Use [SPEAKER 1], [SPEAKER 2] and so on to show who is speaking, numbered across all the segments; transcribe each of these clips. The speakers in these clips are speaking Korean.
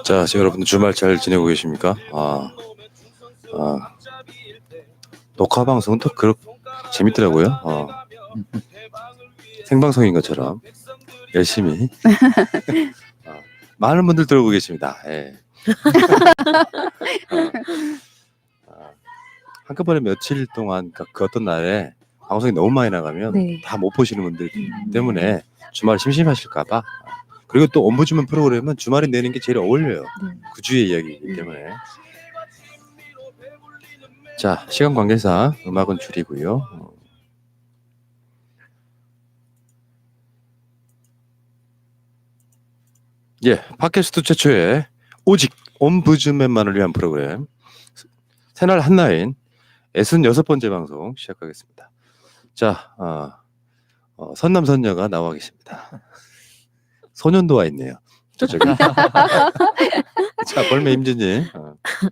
[SPEAKER 1] 자, 여러분들 주말 잘 지내고 계십니까? 녹화 방송은 또 그렇게 재밌더라고요. 생방송인 것처럼 열심히 많은 분들 들어오고 계십니다. 예. 한꺼번에 며칠 동안 그 어떤 날에 방송이 너무 많이 나가면
[SPEAKER 2] 네.
[SPEAKER 1] 다 못 보시는 분들 때문에 주말 심심하실까봐. 그리고 또 옴부즈먼 프로그램은 주말에 내는 게 제일 어울려요. 그 주의 이야기이기 때문에. 자, 시간 관계상 음악은 줄이고요. 예, 팟캐스트 최초의 오직 옴부즈맨만을 위한 프로그램 새날 한나인 66번째 방송 시작하겠습니다. 자, 선남선녀가 나와 계십니다. 소년도 와 있네요. 저기. 자, 볼메 임진님.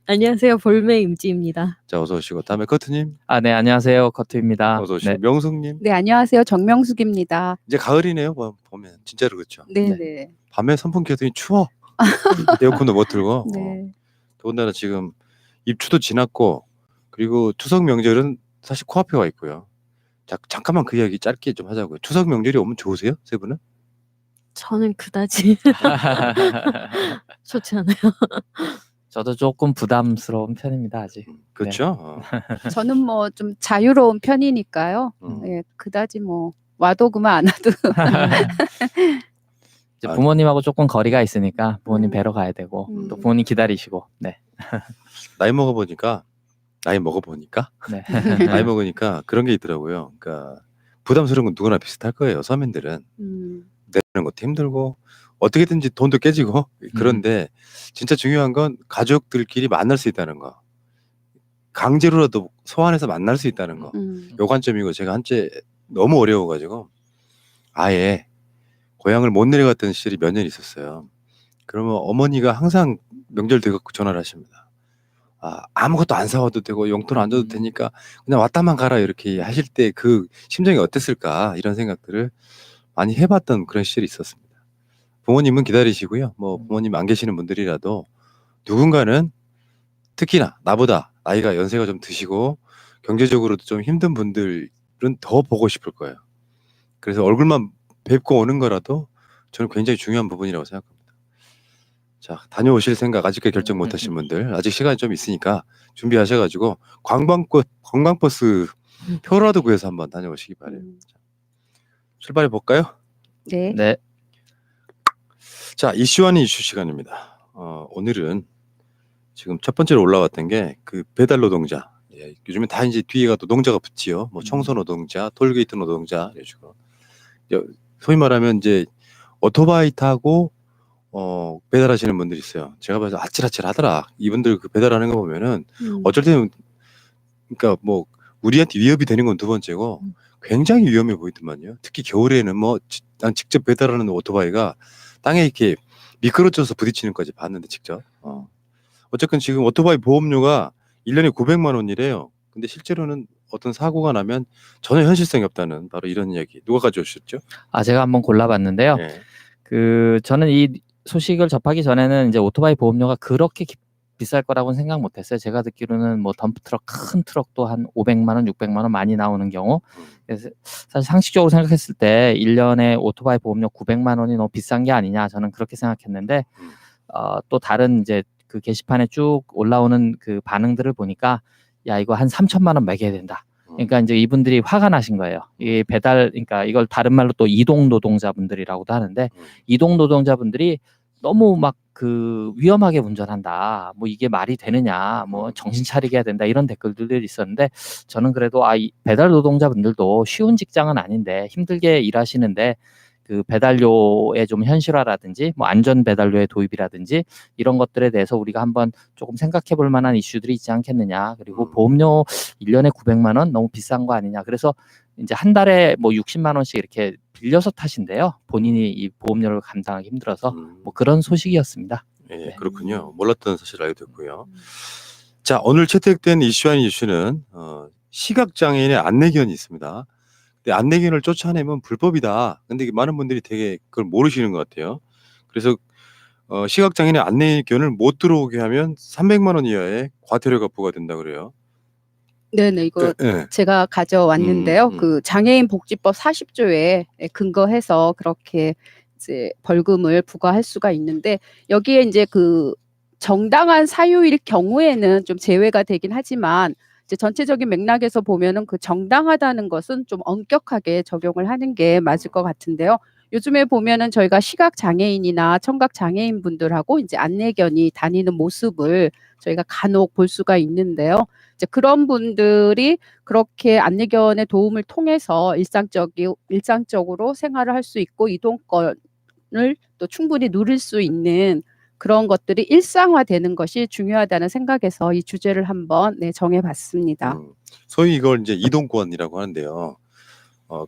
[SPEAKER 3] 안녕하세요. 볼메 임지입니다.
[SPEAKER 1] 자, 어서 오시고. 다음에 커트님.
[SPEAKER 4] 네, 안녕하세요. 커트입니다.
[SPEAKER 1] 어서 오시고.
[SPEAKER 4] 네.
[SPEAKER 1] 명숙님.
[SPEAKER 2] 네, 안녕하세요. 정명숙입니다.
[SPEAKER 1] 이제 가을이네요. 보면 진짜로 그렇죠.
[SPEAKER 2] 네.
[SPEAKER 1] 밤에 선풍기 켜더니 추워. 에어컨도 못 틀고.
[SPEAKER 2] 네.
[SPEAKER 1] 더군다나 지금 입추도 지났고, 그리고 추석 명절은 사실 코앞에 와 있고요. 자, 잠깐만 그 이야기 짧게 좀 하자고요. 추석 명절이 오면 좋으세요? 세 분은?
[SPEAKER 3] 저는 그다지 좋지 않아요.
[SPEAKER 4] 저도 조금 부담스러운 편입니다, 아직.
[SPEAKER 1] 그렇죠.
[SPEAKER 2] 저는 뭐 좀 자유로운 편이니까요. 예, 그다지 뭐 와도 그만 안 와도.
[SPEAKER 4] 이제 부모님하고 조금 거리가 있으니까 부모님 뵈러 가야 되고 또 부모님 기다리시고. 네.
[SPEAKER 1] 나이 먹어보니까 나이 먹으니까 그런 게 있더라고요. 그러니까 부담스러운 건 누구나 비슷할 거예요. 서민들은 내는 것도 힘들고 어떻게든지 돈도 깨지고 그런데 진짜 중요한 건 가족들끼리 만날 수 있다는 거. 강제로라도 소환해서 만날 수 있다는 거. 요 관점이고 제가 한때 너무 어려워가지고 아예 고향을 못 내려갔던 시절이 몇 년 있었어요. 그러면 어머니가 항상 명절 되고 전화를 하십니다. 아무것도 안 사와도 되고 용돈 안 줘도 되니까 그냥 왔다만 가라 이렇게 하실 때 그 심정이 어땠을까 이런 생각들을 많이 해봤던 그런 시절이 있었습니다. 부모님은 기다리시고요. 뭐 부모님 안 계시는 분들이라도 누군가는 특히나 나보다 나이가 연세가 좀 드시고 경제적으로도 좀 힘든 분들은 더 보고 싶을 거예요. 그래서 얼굴만 뵙고 오는 거라도 저는 굉장히 중요한 부분이라고 생각합니다. 자, 다녀오실 생각 아직까지 결정 못 하신 분들 아직 시간이 좀 있으니까 준비하셔가지고 관광버스 표라도 구해서 한번 다녀오시기 바래요. 자, 출발해 볼까요?
[SPEAKER 2] 네.
[SPEAKER 4] 네.
[SPEAKER 1] 자, 이슈 아닌 이슈 시간입니다. 오늘은 지금 첫 번째로 올라왔던 게 그 배달 노동자. 예, 요즘에 다 이제 뒤에가 노동자가 붙지요. 뭐 청소 노동자, 톨게이트 노동자 이런 식으로. 소위 말하면 이제 오토바이 타고 배달하시는 분들이 있어요. 제가 봐서 아찔아찔하더라. 이분들 그 배달하는 거 보면은 어쩔 때는 그러니까 뭐 우리한테 위협이 되는 건 두 번째고 굉장히 위험해 보이더만요. 특히 겨울에는 뭐 난 직접 배달하는 오토바이가 땅에 이렇게 미끄러져서 부딪히는 것까지 봤는데 직접. 어쨌든 지금 오토바이 보험료가 1년에 900만 원이래요. 근데 실제로는 어떤 사고가 나면 전혀 현실성이 없다는 바로 이런 이야기. 누가 가져오셨죠?
[SPEAKER 4] 제가 한번 골라봤는데요.
[SPEAKER 1] 네.
[SPEAKER 4] 저는 이 소식을 접하기 전에는 이제 오토바이 보험료가 그렇게 비쌀 거라고는 생각 못했어요. 제가 듣기로는 뭐 덤프트럭 큰 트럭도 한 500만 원, 600만 원 많이 나오는 경우. 그래서 사실 상식적으로 생각했을 때 1년에 오토바이 보험료 900만 원이 너무 비싼 게 아니냐 저는 그렇게 생각했는데 또 다른 이제 그 게시판에 쭉 올라오는 그 반응들을 보니까 야 이거 한 3천만 원 매겨야 된다. 그러니까 이제 이분들이 화가 나신 거예요. 이 그러니까 이걸 다른 말로 또 이동 노동자분들이라고도 하는데 이동 노동자분들이 너무 막 그 위험하게 운전한다. 뭐 이게 말이 되느냐. 뭐 정신 차리게 해야 된다. 이런 댓글들이 있었는데 저는 그래도 이 배달 노동자분들도 쉬운 직장은 아닌데 힘들게 일하시는데 그 배달료의 좀 현실화라든지 뭐 안전 배달료의 도입이라든지 이런 것들에 대해서 우리가 한번 조금 생각해 볼 만한 이슈들이 있지 않겠느냐. 그리고 보험료 1년에 900만 원 너무 비싼 거 아니냐. 그래서 이제 한 달에 뭐 60만 원씩 이렇게 빌려서 타신대요. 본인이 이 보험료를 감당하기 힘들어서 뭐 그런 소식이었습니다.
[SPEAKER 1] 예,
[SPEAKER 4] 네.
[SPEAKER 1] 그렇군요. 몰랐던 사실 알게 됐고요. 자, 오늘 채택된 이슈 아닌 이슈는 시각장애인의 안내견이 있습니다. 근데 안내견을 쫓아내면 불법이다. 근데 많은 분들이 되게 그걸 모르시는 것 같아요. 그래서 시각장애인의 안내견을 못 들어오게 하면 300만 원 이하의 과태료가 부과된다 그래요.
[SPEAKER 2] 네네, 이거
[SPEAKER 1] 네.
[SPEAKER 2] 제가 가져왔는데요.
[SPEAKER 1] 음.
[SPEAKER 2] 그 장애인 복지법 40조에 근거해서 그렇게 이제 벌금을 부과할 수가 있는데, 여기에 이제 그 정당한 사유일 경우에는 좀 제외가 되긴 하지만, 이제 전체적인 맥락에서 보면은 그 정당하다는 것은 좀 엄격하게 적용을 하는 게 맞을 것 같은데요. 요즘에 보면은 저희가 시각 장애인이나 청각 장애인 분들하고 이제 안내견이 다니는 모습을 저희가 간혹 볼 수가 있는데요. 이제 그런 분들이 그렇게 안내견의 도움을 통해서 일상적으로 생활을 할 수 있고 이동권을 또 충분히 누릴 수 있는 그런 것들이 일상화되는 것이 중요하다는 생각에서 이 주제를 한번 정해봤습니다.
[SPEAKER 1] 소위 이걸 이제 이동권이라고 하는데요.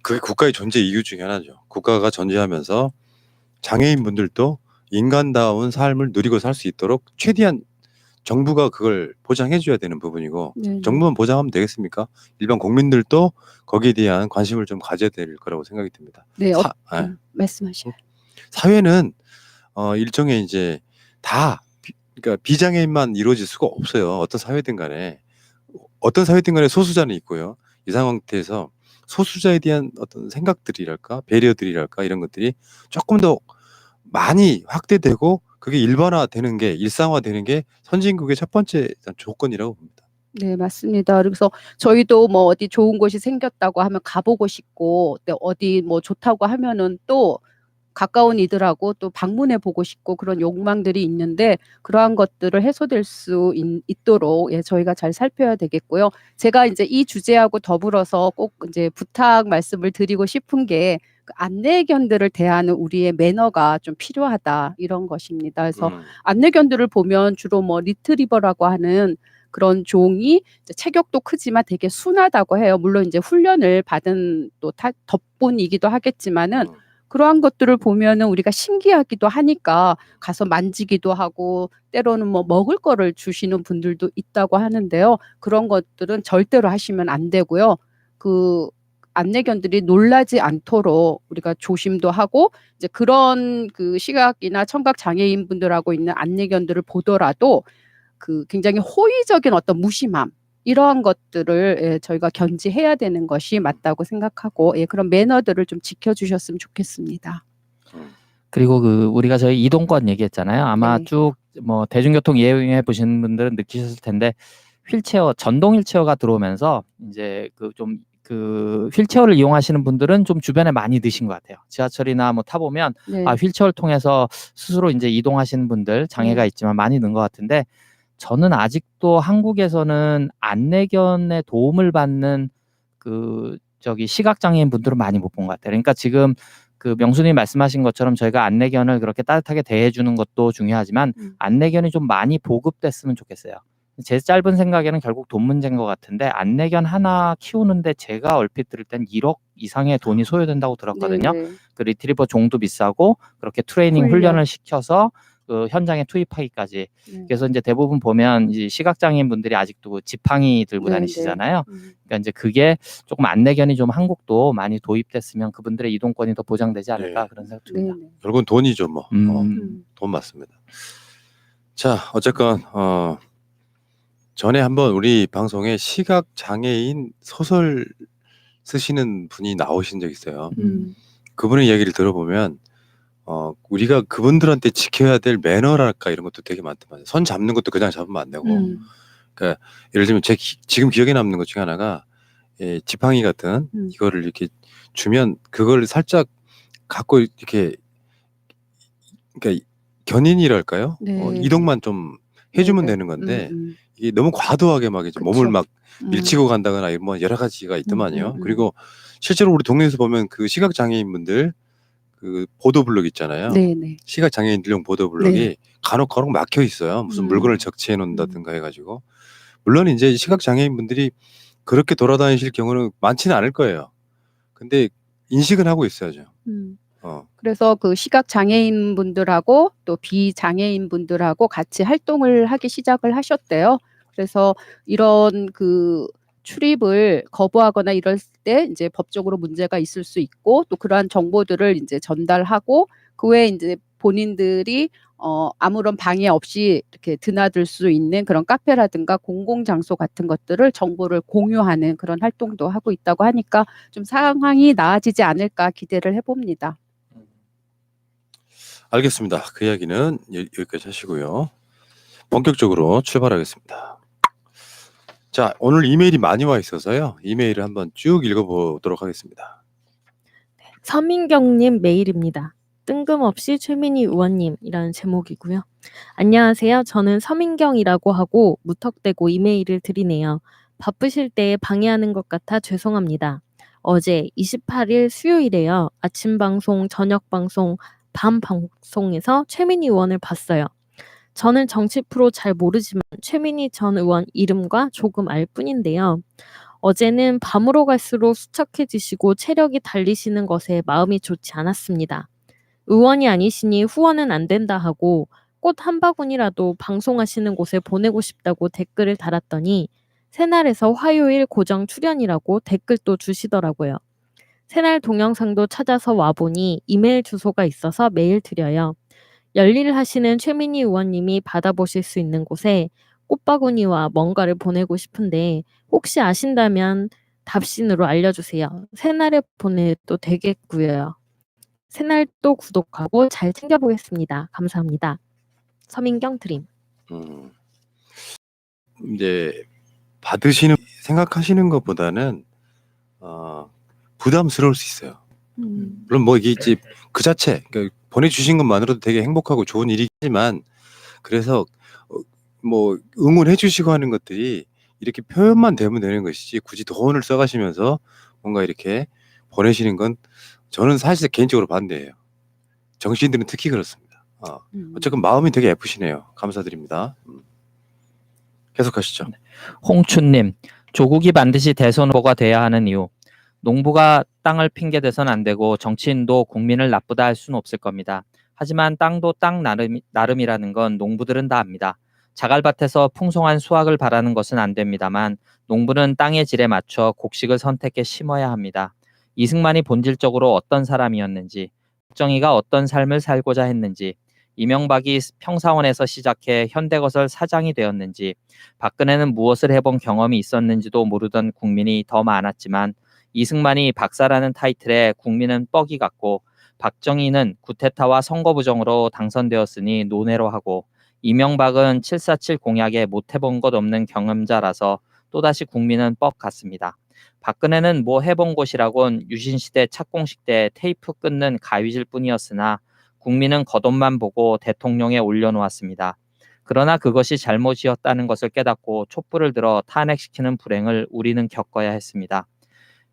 [SPEAKER 1] 그게 국가의 존재 이유 중에 하나죠. 국가가 존재하면서 장애인분들도 인간다운 삶을 누리고 살 수 있도록 최대한 정부가 그걸 보장해줘야 되는 부분이고,
[SPEAKER 2] 네네.
[SPEAKER 1] 정부만 보장하면 되겠습니까? 일반 국민들도 거기에 대한 관심을 좀 가져야 될 거라고 생각이 듭니다.
[SPEAKER 2] 네,
[SPEAKER 1] 예.
[SPEAKER 2] 말씀하셔요.
[SPEAKER 1] 사회는 일종의 이제 그러니까 비장애인만 이루어질 수가 없어요. 어떤 사회든 간에 소수자는 있고요. 이 상태에서 소수자에 대한 어떤 생각들이랄까, 배려들이랄까, 이런 것들이 조금 더 많이 확대되고 그게 일반화되는 게, 일상화되는 게 선진국의 첫 번째 조건이라고 봅니다.
[SPEAKER 2] 네, 맞습니다. 그래서 저희도 뭐 어디 좋은 곳이 생겼다고 하면 가보고 싶고, 어디 뭐 좋다고 하면은 또 가까운 이들하고 또 방문해 보고 싶고 그런 욕망들이 있는데, 그러한 것들을 해소될 수 있도록 저희가 잘 살펴야 되겠고요. 제가 이제 이 주제하고 더불어서 꼭 이제 부탁 말씀을 드리고 싶은 게, 그 안내견들을 대하는 우리의 매너가 좀 필요하다, 이런 것입니다. 그래서 안내견들을 보면 주로 뭐 리트리버라고 하는 그런 종이 이제 체격도 크지만 되게 순하다고 해요. 물론 이제 훈련을 받은 또 덕분이기도 하겠지만은, 그러한 것들을 보면은 우리가 신기하기도 하니까 가서 만지기도 하고, 때로는 뭐 먹을 거를 주시는 분들도 있다고 하는데요. 그런 것들은 절대로 하시면 안 되고요. 그 안내견들이 놀라지 않도록 우리가 조심도 하고, 이제 그런 그 시각이나 청각 장애인 분들하고 있는 안내견들을 보더라도 그 굉장히 호의적인 어떤 무심함, 이러한 것들을 저희가 견지해야 되는 것이 맞다고 생각하고, 그런 매너들을 좀 지켜주셨으면 좋겠습니다.
[SPEAKER 4] 그리고 우리가 저희 이동권 얘기했잖아요. 아마
[SPEAKER 2] 네.
[SPEAKER 4] 쭉 뭐 대중교통 이용해 보신 분들은 느끼셨을 텐데, 전동 휠체어가 들어오면서 이제 그 휠체어를 이용하시는 분들은 좀 주변에 많이 드신 것 같아요. 지하철이나 뭐 타보면
[SPEAKER 2] 네.
[SPEAKER 4] 휠체어를 통해서 스스로 이제 이동하시는 분들, 장애가 있지만 많이 는 것 같은데, 저는 아직도 한국에서는 안내견의 도움을 받는 시각장애인 분들은 많이 못 본 것 같아요. 그러니까 지금 그 명수님 말씀하신 것처럼 저희가 안내견을 그렇게 따뜻하게 대해주는 것도 중요하지만, 안내견이 좀 많이 보급됐으면 좋겠어요. 제 짧은 생각에는 결국 돈 문제인 것 같은데, 안내견 하나 키우는데 제가 얼핏 들을 땐 1억 이상의 돈이 소요된다고 들었거든요.
[SPEAKER 2] 네네.
[SPEAKER 4] 그 리트리버 종도 비싸고 그렇게 트레이닝 훈련을 시켜서 그 현장에 투입하기까지. 그래서 이제 대부분 보면 이제 시각장애인 분들이 아직도 그 지팡이 들고
[SPEAKER 2] 네네.
[SPEAKER 4] 다니시잖아요. 그러니까 이제 그게 조금 안내견이 좀 한국도 많이 도입됐으면 그분들의 이동권이 더 보장되지 않을까, 그런 생각 듭니다.
[SPEAKER 2] 네네.
[SPEAKER 1] 결국은 돈이죠, 뭐. 돈 맞습니다. 자, 어쨌건 전에 한번 우리 방송에 시각 장애인 소설 쓰시는 분이 나오신 적 있어요. 그분의 이야기를 들어보면 우리가 그분들한테 지켜야 될 매너랄까, 이런 것도 되게 많더만. 선 잡는 것도 그냥 잡으면 안 되고. 그러니까 예를 들면 지금 기억에 남는 것 중에 하나가, 지팡이 같은 이거를 이렇게 주면 그걸 살짝 갖고 이렇게, 그러니까 견인이랄까요?
[SPEAKER 2] 네.
[SPEAKER 1] 이동만 좀 해주면
[SPEAKER 2] 네네.
[SPEAKER 1] 되는 건데, 이게 너무 과도하게 막 이제 몸을 막 밀치고 간다거나 이런 뭐 여러 가지가 있더만요. 그리고 실제로 우리 동네에서 보면 그 시각 장애인분들 그 보도블록 있잖아요.
[SPEAKER 2] 네네.
[SPEAKER 1] 시각 장애인들용 보도블록이
[SPEAKER 2] 네.
[SPEAKER 1] 간혹 막혀 있어요. 무슨 물건을 적치해 놓는다든가 해가지고. 물론 이제 시각 장애인분들이 그렇게 돌아다니실 경우는 많지는 않을 거예요. 근데 인식은 하고 있어야죠.
[SPEAKER 2] 그래서 그 시각 장애인 분들하고 또 비장애인 분들하고 같이 활동을 하기 시작을 하셨대요. 그래서 이런 그 출입을 거부하거나 이럴 때 이제 법적으로 문제가 있을 수 있고, 또 그러한 정보들을 이제 전달하고, 그 외에 이제 본인들이 아무런 방해 없이 이렇게 드나들 수 있는 그런 카페라든가 공공장소 같은 것들을 정보를 공유하는 그런 활동도 하고 있다고 하니까 좀 상황이 나아지지 않을까 기대를 해봅니다.
[SPEAKER 1] 알겠습니다. 그 이야기는 여기까지 하시고요. 본격적으로 출발하겠습니다. 자, 오늘 이메일이 많이 와 있어서요. 이메일을 한번 쭉 읽어보도록 하겠습니다.
[SPEAKER 3] 서민경님 메일입니다. 뜬금없이 최민희 의원님이라는 제목이고요. 안녕하세요. 저는 서민경이라고 하고 무턱대고 이메일을 드리네요. 바쁘실 때에 방해하는 것 같아 죄송합니다. 어제 28일 수요일에요. 아침 방송, 저녁 방송, 밤 방송에서 최민희 의원을 봤어요. 저는 정치 프로 잘 모르지만 최민희 전 의원 이름과 조금 알 뿐인데요. 어제는 밤으로 갈수록 수척해지시고 체력이 달리시는 것에 마음이 좋지 않았습니다. 의원이 아니시니 후원은 안 된다 하고 꽃 한 바구니라도 방송하시는 곳에 보내고 싶다고 댓글을 달았더니 새날에서 화요일 고정 출연이라고 댓글도 주시더라고요. 새날 동영상도 찾아서 와보니 이메일 주소가 있어서 메일 드려요. 열일을 하시는 최민희 의원님이 받아보실 수 있는 곳에 꽃바구니와 뭔가를 보내고 싶은데 혹시 아신다면 답신으로 알려주세요. 새날에 보내도 되겠고요. 새날도 구독하고 잘 챙겨보겠습니다. 감사합니다. 서민경 드림.
[SPEAKER 1] 이제 받으시는 생각하시는 것보다는 부담스러울 수 있어요. 물론 뭐 이게 이제 그 자체 그러니까 보내주신 것만으로도 되게 행복하고 좋은 일이지만 그래서 뭐 응원해 주시고 하는 것들이 이렇게 표현만 되면 되는 것이지 굳이 돈을 써가시면서 뭔가 이렇게 보내시는 건 저는 사실 개인적으로 반대예요. 정치인들은 특히 그렇습니다. 어쨌든 마음이 되게 예쁘시네요. 감사드립니다. 계속하시죠.
[SPEAKER 4] 홍춘님, 조국이 반드시 대선 후보가 돼야 하는 이유. 농부가 땅을 핑계대선 안 되고 정치인도 국민을 나쁘다 할 수는 없을 겁니다. 하지만 땅도 땅 나름이라는 건 농부들은 다 압니다. 자갈밭에서 풍성한 수확을 바라는 것은 안 됩니다만 농부는 땅의 질에 맞춰 곡식을 선택해 심어야 합니다. 이승만이 본질적으로 어떤 사람이었는지, 박정희가 어떤 삶을 살고자 했는지, 이명박이 평사원에서 시작해 현대건설 사장이 되었는지, 박근혜는 무엇을 해본 경험이 있었는지도 모르던 국민이 더 많았지만 이승만이 박사라는 타이틀에 국민은 뻐기 같고 박정희는 구테타와 선거부정으로 당선되었으니 논외로 하고 이명박은 747 공약에 못해본 것 없는 경험자라서 또다시 국민은 뻑 같습니다. 박근혜는 뭐 해본 것이라곤 유신시대 착공식 때 테이프 끊는 가위질 뿐이었으나 국민은 겉옷만 보고 대통령에 올려놓았습니다. 그러나 그것이 잘못이었다는 것을 깨닫고 촛불을 들어 탄핵시키는 불행을 우리는 겪어야 했습니다.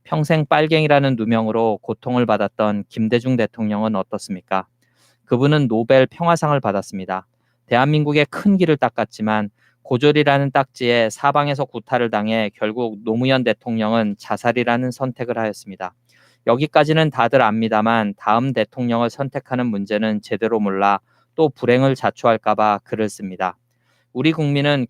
[SPEAKER 4] 평생 빨갱이라는 누명으로 고통을 받았던 김대중 대통령은 어떻습니까? 그분은 노벨 평화상을 받았습니다. 대한민국의 큰 길을 닦았지만 고졸이라는 딱지에 사방에서 구타를 당해 결국 노무현 대통령은 자살이라는 선택을 하였습니다. 여기까지는 다들 압니다만 다음 대통령을 선택하는 문제는 제대로 몰라 또 불행을 자초할까 봐 글을 씁니다. 우리 국민은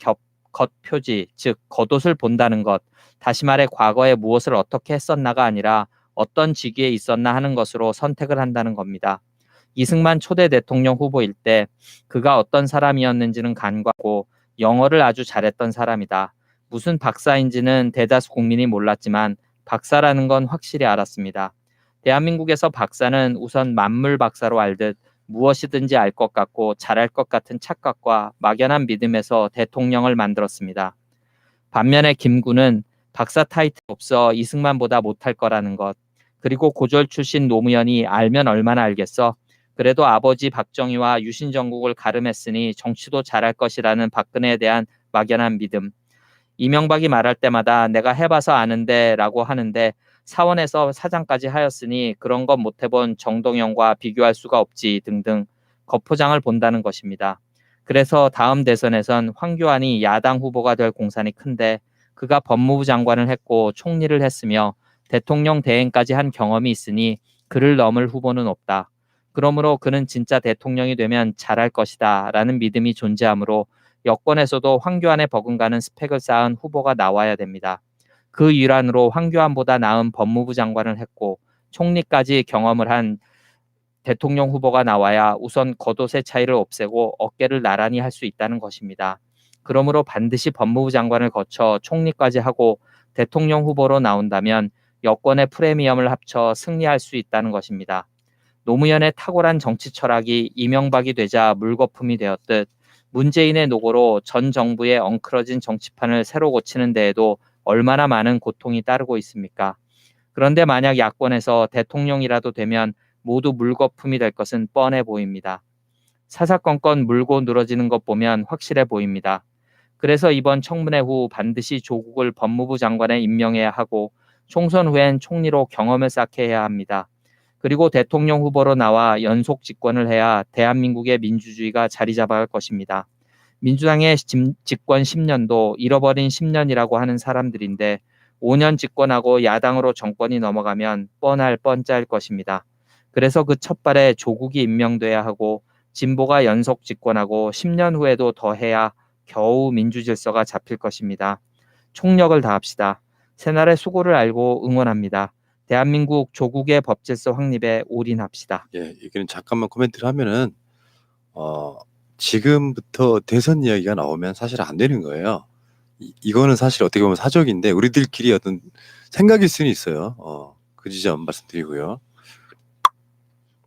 [SPEAKER 4] 겉표지, 즉 겉옷을 본다는 것, 다시 말해 과거에 무엇을 어떻게 했었나가 아니라 어떤 직위에 있었나 하는 것으로 선택을 한다는 겁니다. 이승만 초대 대통령 후보일 때 그가 어떤 사람이었는지는 간과하고 영어를 아주 잘했던 사람이다. 무슨 박사인지는 대다수 국민이 몰랐지만 박사라는 건 확실히 알았습니다. 대한민국에서 박사는 우선 만물 박사로 알듯 무엇이든지 알 것 같고 잘할 것 같은 착각과 막연한 믿음에서 대통령을 만들었습니다. 반면에 김구는 박사 타이틀 없어 이승만보다 못할 거라는 것, 그리고 고졸 출신 노무현이 알면 얼마나 알겠어? 그래도 아버지 박정희와 유신정국을 가름했으니 정치도 잘할 것이라는 박근혜에 대한 막연한 믿음. 이명박이 말할 때마다 내가 해봐서 아는데 라고 하는데 사원에서 사장까지 하였으니 그런 것 못해본 정동영과 비교할 수가 없지 등등 겉포장을 본다는 것입니다. 그래서 다음 대선에선 황교안이 야당 후보가 될 공산이 큰데 그가 법무부 장관을 했고 총리를 했으며 대통령 대행까지 한 경험이 있으니 그를 넘을 후보는 없다. 그러므로 그는 진짜 대통령이 되면 잘할 것이다 라는 믿음이 존재하므로 여권에서도 황교안에 버금가는 스펙을 쌓은 후보가 나와야 됩니다. 그 일환으로 황교안보다 나은 법무부 장관을 했고 총리까지 경험을 한 대통령 후보가 나와야 우선 겉옷의 차이를 없애고 어깨를 나란히 할 수 있다는 것입니다. 그러므로 반드시 법무부 장관을 거쳐 총리까지 하고 대통령 후보로 나온다면 여권의 프리미엄을 합쳐 승리할 수 있다는 것입니다. 노무현의 탁월한 정치 철학이 이명박이 되자 물거품이 되었듯 문재인의 노고로 전 정부의 엉클어진 정치판을 새로 고치는 데에도 얼마나 많은 고통이 따르고 있습니까? 그런데 만약 야권에서 대통령이라도 되면 모두 물거품이 될 것은 뻔해 보입니다. 사사건건 물고 늘어지는 것 보면 확실해 보입니다. 그래서 이번 청문회 후 반드시 조국을 법무부 장관에 임명해야 하고 총선 후엔 총리로 경험을 쌓게 해야 합니다. 그리고 대통령 후보로 나와 연속 집권을 해야 대한민국의 민주주의가 자리 잡아갈 것입니다. 민주당의 집권 10년도 잃어버린 10년이라고 하는 사람들인데 5년 집권하고 야당으로 정권이 넘어가면 뻔할 뻔짜일 것입니다. 그래서 그 첫발에 조국이 임명돼야 하고 진보가 연속 집권하고 10년 후에도 더 해야 겨우 민주질서가 잡힐 것입니다. 총력을 다합시다. 새날의 수고를 알고 응원합니다. 대한민국 조국의 법질서 확립에 올인합시다.
[SPEAKER 1] 예, 여기는 잠깐만 코멘트를 하면은 지금부터 대선 이야기가 나오면 사실 안 되는 거예요. 이거는 사실 어떻게 보면 사적인데 우리들끼리 어떤 생각일 수는 있어요. 그 지점 말씀드리고요.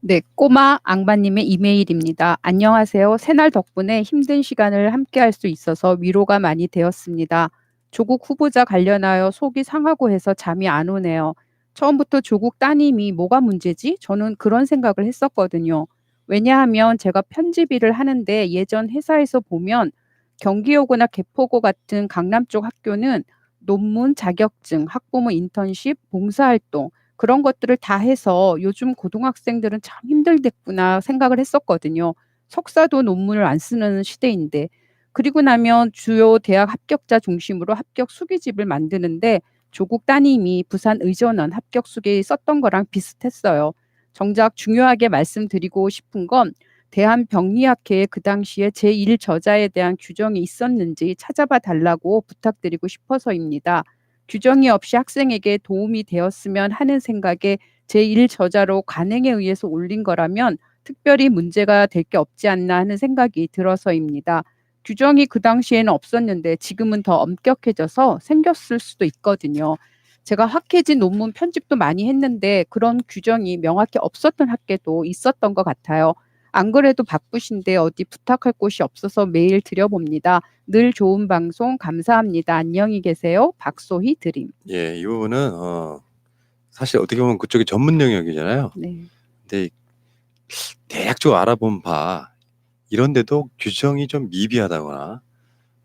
[SPEAKER 2] 네, 꼬마 앙바님의 이메일입니다. 안녕하세요. 새날 덕분에 힘든 시간을 함께할 수 있어서 위로가 많이 되었습니다. 조국 후보자 관련하여 속이 상하고 해서 잠이 안 오네요. 처음부터 조국 따님이 뭐가 문제지? 저는 그런 생각을 했었거든요. 왜냐하면 제가 편집 일을 하는데 예전 회사에서 보면 경기여고나 개포고 같은 강남 쪽 학교는 논문, 자격증, 학부모 인턴십, 봉사활동 그런 것들을 다 해서 요즘 고등학생들은 참 힘들겠구나 생각을 했었거든요. 석사도 논문을 안 쓰는 시대인데. 그리고 나면 주요 대학 합격자 중심으로 합격 수기집을 만드는데 조국 따님이 부산 의전원 합격 수기에 썼던 거랑 비슷했어요. 정작 중요하게 말씀드리고 싶은 건 대한병리학회에 그 당시에 제1저자에 대한 규정이 있었는지 찾아봐 달라고 부탁드리고 싶어서입니다. 규정이 없이 학생에게 도움이 되었으면 하는 생각에 제1저자로 관행에 의해서 올린 거라면 특별히 문제가 될 게 없지 않나 하는 생각이 들어서입니다. 규정이 그 당시에는 없었는데 지금은 더 엄격해져서 생겼을 수도 있거든요. 제가 학회지 논문 편집도 많이 했는데 그런 규정이 명확히 없었던 학계도 있었던 것 같아요. 안 그래도 바쁘신데 어디 부탁할 곳이 없어서 메일 드려봅니다. 늘 좋은 방송 감사합니다. 안녕히 계세요. 박소희 드림.
[SPEAKER 1] 예, 이 부분은 사실 어떻게 보면 그쪽이 전문 영역이잖아요.
[SPEAKER 2] 네.
[SPEAKER 1] 근데 대략적으로 알아본 바 이런데도 규정이 좀 미비하다거나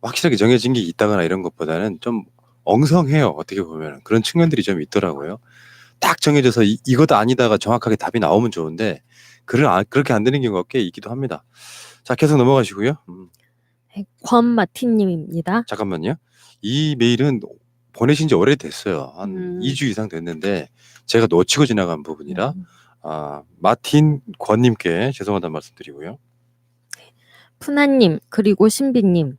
[SPEAKER 1] 확실하게 정해진 게 있다거나 이런 것보다는 좀 엉성해요. 어떻게 보면 그런 측면들이 좀 있더라고요. 딱 정해져서 이거도 아니다가 정확하게 답이 나오면 좋은데 그렇게 안 되는 경우가 꽤 있기도 합니다. 자, 계속 넘어가시고요.
[SPEAKER 3] 권마티님입니다.
[SPEAKER 1] 잠깐만요. 이 메일은 보내신 지 오래됐어요. 한 2주 이상 됐는데 제가 놓치고 지나간 부분이라 마틴 권님께 죄송하다는 말씀드리고요.
[SPEAKER 3] 푸나님 그리고 신비님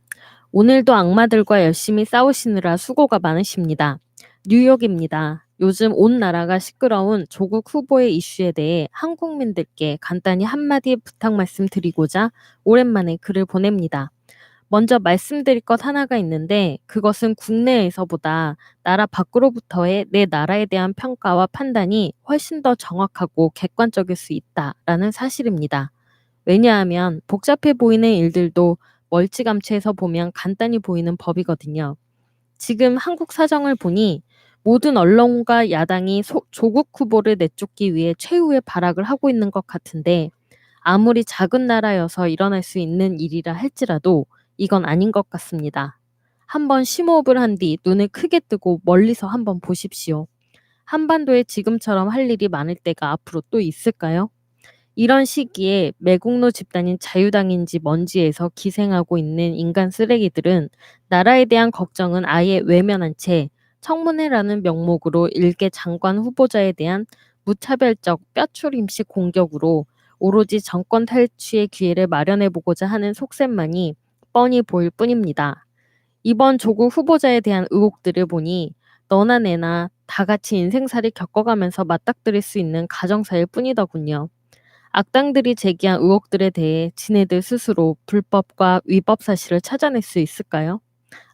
[SPEAKER 3] 오늘도 악마들과 열심히 싸우시느라 수고가 많으십니다. 뉴욕입니다. 요즘 온 나라가 시끄러운 조국 후보의 이슈에 대해 한국민들께 간단히 한마디 부탁 말씀드리고자 오랜만에 글을 보냅니다. 먼저 말씀드릴 것 하나가 있는데 그것은 국내에서보다 나라 밖으로부터의 내 나라에 대한 평가와 판단이 훨씬 더 정확하고 객관적일 수 있다라는 사실입니다. 왜냐하면 복잡해 보이는 일들도 멀찌감치해서 보면 간단히 보이는 법이거든요. 지금 한국 사정을 보니 모든 언론과 야당이 조국 후보를 내쫓기 위해 최후의 발악을 하고 있는 것 같은데 아무리 작은 나라여서 일어날 수 있는 일이라 할지라도 이건 아닌 것 같습니다. 한번 심호흡을 한 뒤 눈을 크게 뜨고 멀리서 한번 보십시오. 한반도에 지금처럼 할 일이 많을 때가 앞으로 또 있을까요? 이런 시기에 매국노 집단인 자유당인지 뭔지에서 기생하고 있는 인간 쓰레기들은 나라에 대한 걱정은 아예 외면한 채 청문회라는 명목으로 일개 장관 후보자에 대한 무차별적 뼈추림식 공격으로 오로지 정권 탈취의 기회를 마련해보고자 하는 속셈만이 뻔히 보일 뿐입니다. 이번 조국 후보자에 대한 의혹들을 보니 너나 내나 다 같이 인생살이 겪어가면서 맞닥뜨릴 수 있는 가정사일 뿐이더군요. 악당들이 제기한 의혹들에 대해 지네들 스스로 불법과 위법 사실을 찾아낼 수 있을까요?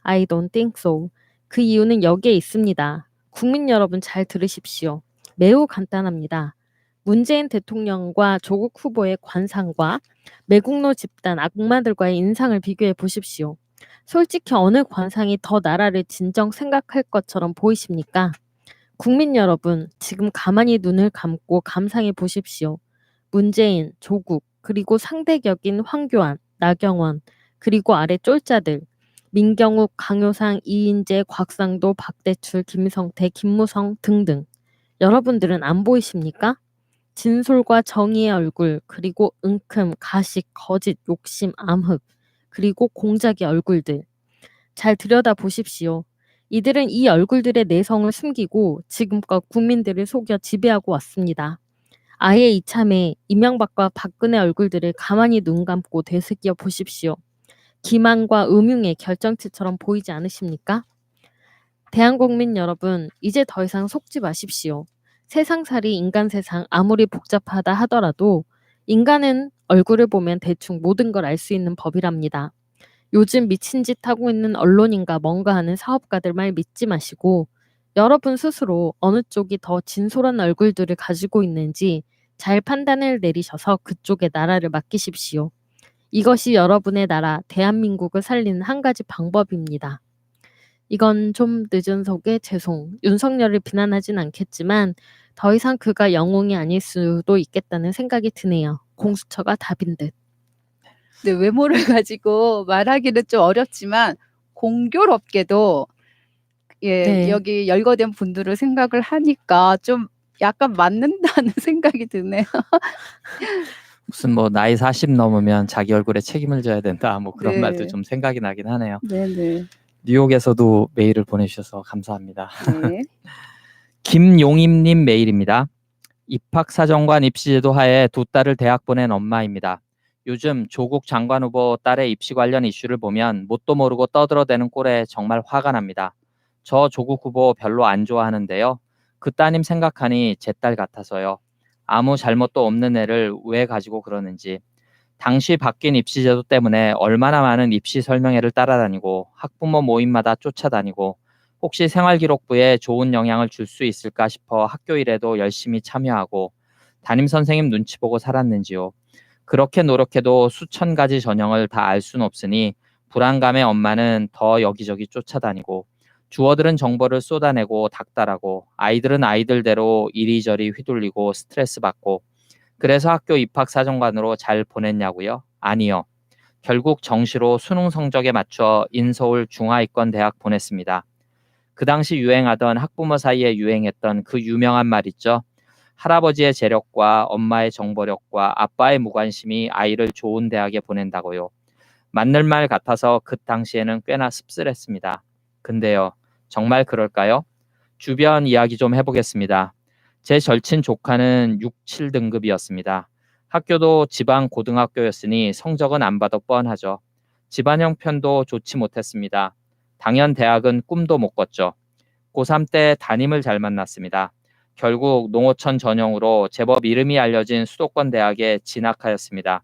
[SPEAKER 3] I don't think so. 그 이유는 여기에 있습니다. 국민 여러분 잘 들으십시오. 매우 간단합니다. 문재인 대통령과 조국 후보의 관상과 매국노 집단 악마들과의 인상을 비교해 보십시오. 솔직히 어느 관상이 더 나라를 진정 생각할 것처럼 보이십니까? 국민 여러분, 지금 가만히 눈을 감고 감상해 보십시오. 문재인, 조국, 그리고 상대격인 황교안, 나경원, 그리고 아래 쫄자들, 민경욱, 강효상, 이인재, 곽상도, 박대출, 김성태, 김무성 등등. 여러분들은 안 보이십니까? 진솔과 정의의 얼굴, 그리고 은큼, 가식, 거짓, 욕심, 암흑, 그리고 공작의 얼굴들. 잘 들여다 보십시오. 이들은 이 얼굴들의 내성을 숨기고 지금껏 국민들을 속여 지배하고 왔습니다. 아예 이참에 이명박과 박근혜 얼굴들을 가만히 눈 감고 되새겨 보십시오. 기만과 음흉의 결정체처럼 보이지 않으십니까? 대한국민 여러분, 이제 더 이상 속지 마십시오. 세상살이 인간 세상 아무리 복잡하다 하더라도 인간은 얼굴을 보면 대충 모든 걸 알 수 있는 법이랍니다. 요즘 미친 짓 하고 있는 언론인가 뭔가 하는 사업가들 말 믿지 마시고 여러분 스스로 어느 쪽이 더 진솔한 얼굴들을 가지고 있는지 잘 판단을 내리셔서 그쪽에 나라를 맡기십시오. 이것이 여러분의 나라 대한민국을 살리는 한 가지 방법입니다. 이건 좀 늦은 속에 죄송, 윤석열을 비난하진 않겠지만 더 이상 그가 영웅이 아닐 수도 있겠다는 생각이 드네요. 공수처가 답인 듯.
[SPEAKER 2] 근데 외모를 가지고 말하기는 좀 어렵지만 공교롭게도 예,
[SPEAKER 3] 네.
[SPEAKER 2] 여기 열거된 분들을 생각을 하니까 좀 약간 맞는다는 생각이 드네요.
[SPEAKER 4] 무슨 뭐 나이 40 넘으면 자기 얼굴에 책임을 져야 된다 뭐 그런
[SPEAKER 2] 네.
[SPEAKER 4] 말도 좀 생각이 나긴 하네요.
[SPEAKER 2] 네네.
[SPEAKER 4] 뉴욕에서도 메일을 보내주셔서 감사합니다.
[SPEAKER 2] 네.
[SPEAKER 4] 김용임님 메일입니다. 입학사정관 입시제도 하에 두 딸을 대학 보낸 엄마입니다. 요즘 조국 장관 후보 딸의 입시 관련 이슈를 보면 뭣도 모르고 떠들어대는 꼴에 정말 화가 납니다. 저 조국 후보 별로 안 좋아하는데요. 그 따님 생각하니 제 딸 같아서요. 아무 잘못도 없는 애를 왜 가지고 그러는지. 당시 바뀐 입시제도 때문에 얼마나 많은 입시 설명회를 따라다니고 학부모 모임마다 쫓아다니고 혹시 생활기록부에 좋은 영향을 줄 수 있을까 싶어 학교 일에도 열심히 참여하고 담임 선생님 눈치 보고 살았는지요. 그렇게 노력해도 수천 가지 전형을 다 알 수는 없으니 불안감에 엄마는 더 여기저기 쫓아다니고 주어들은 정보를 쏟아내고 닥달하고 아이들은 아이들대로 이리저리 휘둘리고 스트레스 받고 그래서 학교 입학사정관으로 잘 보냈냐고요? 아니요. 결국 정시로 수능 성적에 맞춰 인서울 중하위권대학 보냈습니다. 그 당시 유행하던 학부모 사이에 유행했던 그 유명한 말 있죠. 할아버지의 재력과 엄마의 정보력과 아빠의 무관심이 아이를 좋은 대학에 보낸다고요. 맞는 말 같아서 그 당시에는 꽤나 씁쓸했습니다. 근데요, 정말 그럴까요? 주변 이야기 좀 해보겠습니다. 제 절친 조카는 6, 7등급이었습니다. 학교도 지방 고등학교였으니 성적은 안 봐도 뻔하죠. 집안 형편도 좋지 못했습니다. 당연 대학은 꿈도 못 꿨죠. 고3 때 담임을 잘 만났습니다. 결국 농어촌 전형으로 제법 이름이 알려진 수도권 대학에 진학하였습니다.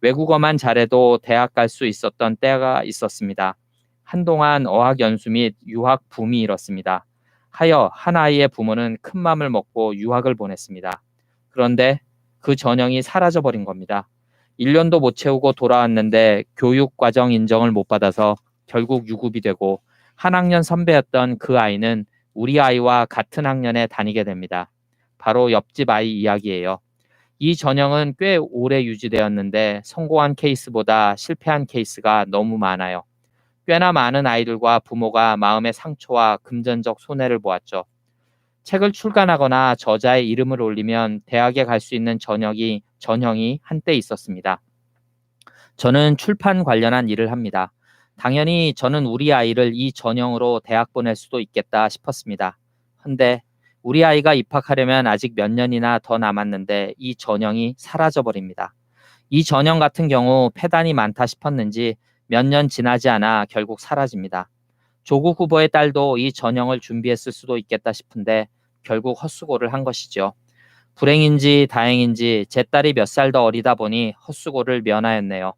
[SPEAKER 4] 외국어만 잘해도 대학 갈 수 있었던 때가 있었습니다. 한동안 어학 연수 및 유학 붐이 일었습니다. 하여 한 아이의 부모는 큰 맘을 먹고 유학을 보냈습니다. 그런데 그 전형이 사라져버린 겁니다. 1년도 못 채우고 돌아왔는데 교육과정 인정을 못 받아서 결국 유급이 되고 한 학년 선배였던 그 아이는 우리 아이와 같은 학년에 다니게 됩니다. 바로 옆집 아이 이야기예요. 이 전형은 꽤 오래 유지되었는데 성공한 케이스보다 실패한 케이스가 너무 많아요. 꽤나 많은 아이들과 부모가 마음의 상처와 금전적 손해를 보았죠. 책을 출간하거나 저자의 이름을 올리면 대학에 갈 수 있는 전형이 한때 있었습니다. 저는 출판 관련한 일을 합니다. 당연히 저는 우리 아이를 이 전형으로 대학 보낼 수도 있겠다 싶었습니다. 근데 우리 아이가 입학하려면 아직 몇 년이나 더 남았는데 이 전형이 사라져버립니다. 이 전형 같은 경우 폐단이 많다 싶었는지 몇 년 지나지 않아 결국 사라집니다. 조국 후보의 딸도 이 전형을 준비했을 수도 있겠다 싶은데 결국 헛수고를 한 것이죠. 불행인지 다행인지 제 딸이 몇 살 더 어리다 보니 헛수고를 면하였네요.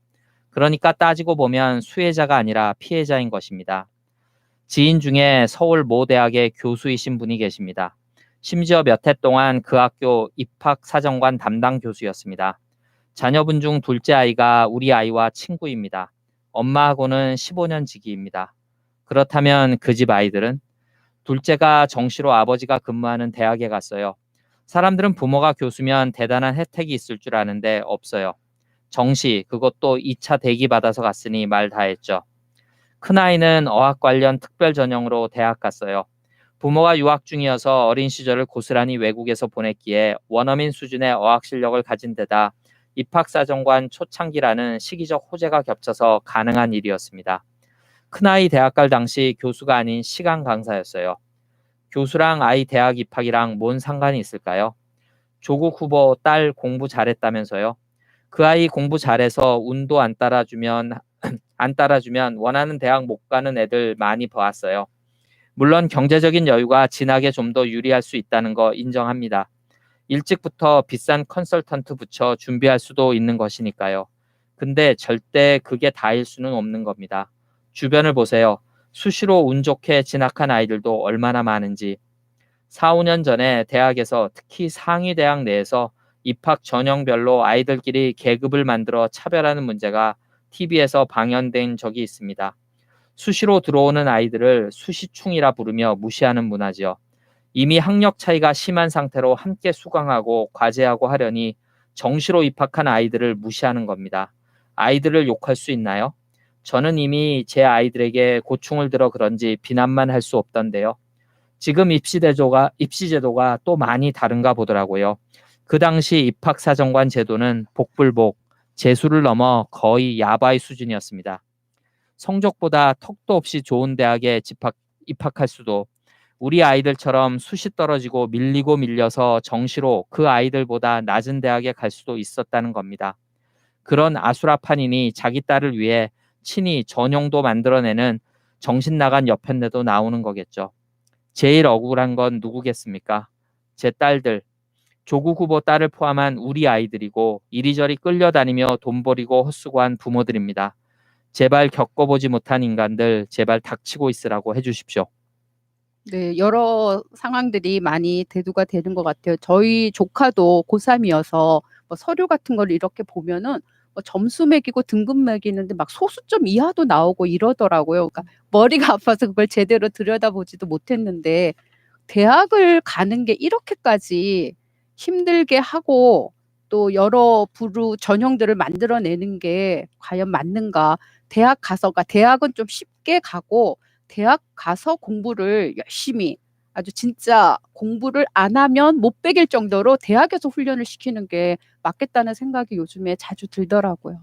[SPEAKER 4] 그러니까 따지고 보면 수혜자가 아니라 피해자인 것입니다. 지인 중에 서울 모 대학의 교수이신 분이 계십니다. 심지어 몇 해 동안 그 학교 입학사정관 담당 교수였습니다. 자녀분 중 둘째 아이가 우리 아이와 친구입니다. 엄마하고는 15년 지기입니다. 그렇다면 그 집 아이들은? 둘째가 정시로 아버지가 근무하는 대학에 갔어요. 사람들은 부모가 교수면 대단한 혜택이 있을 줄 아는데 없어요. 정시, 그것도 2차 대기 받아서 갔으니 말 다 했죠. 큰아이는 어학 관련 특별 전형으로 대학 갔어요. 부모가 유학 중이어서 어린 시절을 고스란히 외국에서 보냈기에 원어민 수준의 어학 실력을 가진 데다 입학사정관 초창기라는 시기적 호재가 겹쳐서 가능한 일이었습니다. 큰아이 대학 갈 당시 교수가 아닌 시간 강사였어요. 교수랑 아이 대학 입학이랑 뭔 상관이 있을까요? 조국 후보 딸 공부 잘했다면서요? 그 아이 공부 잘해서 운도 안 따라주면 원하는 대학 못 가는 애들 많이 보았어요. 물론 경제적인 여유가 진학에 좀 더 유리할 수 있다는 거 인정합니다. 일찍부터 비싼 컨설턴트 붙여 준비할 수도 있는 것이니까요. 근데 절대 그게 다일 수는 없는 겁니다. 주변을 보세요. 수시로 운 좋게 진학한 아이들도 얼마나 많은지. 4, 5년 전에 대학에서 특히 상위 대학 내에서 입학 전형별로 아이들끼리 계급을 만들어 차별하는 문제가 TV에서 방영된 적이 있습니다. 수시로 들어오는 아이들을 수시충이라 부르며 무시하는 문화지요. 이미 학력 차이가 심한 상태로 함께 수강하고 과제하고 하려니 정시로 입학한 아이들을 무시하는 겁니다. 아이들을 욕할 수 있나요? 저는 이미 제 아이들에게 고충을 들어 그런지 비난만 할 수 없던데요. 지금 입시제도가 또 많이 다른가 보더라고요. 그 당시 입학사정관 제도는 복불복, 재수를 넘어 거의 야바이 수준이었습니다. 성적보다 턱도 없이 좋은 대학에 입학할 수도 우리 아이들처럼 수시 떨어지고 밀리고 밀려서 정시로 그 아이들보다 낮은 대학에 갈 수도 있었다는 겁니다. 그런 아수라판이니 자기 딸을 위해 친히 전형도 만들어내는 정신 나간 여편네도 나오는 거겠죠. 제일 억울한 건 누구겠습니까? 제 딸들, 조국 후보 딸을 포함한 우리 아이들이고 이리저리 끌려다니며 돈 버리고 헛수고한 부모들입니다. 제발 겪어보지 못한 인간들 제발 닥치고 있으라고 해주십시오.
[SPEAKER 2] 네, 여러 상황들이 많이 대두가 되는 것 같아요. 저희 조카도 고3이어서 뭐 서류 같은 걸 이렇게 보면은 뭐 점수 매기고 등급 매기는데 막 소수점 이하도 나오고 이러더라고요. 그러니까 머리가 아파서 그걸 제대로 들여다보지도 못했는데 대학을 가는 게 이렇게까지 힘들게 하고 또 여러 부류 전형들을 만들어내는 게 과연 맞는가? 대학은 좀 쉽게 가고 대학 가서 공부를 열심히 아주 진짜 공부를 안 하면 못 배길 정도로 대학에서 훈련을 시키는 게 맞겠다는 생각이 요즘에 자주 들더라고요.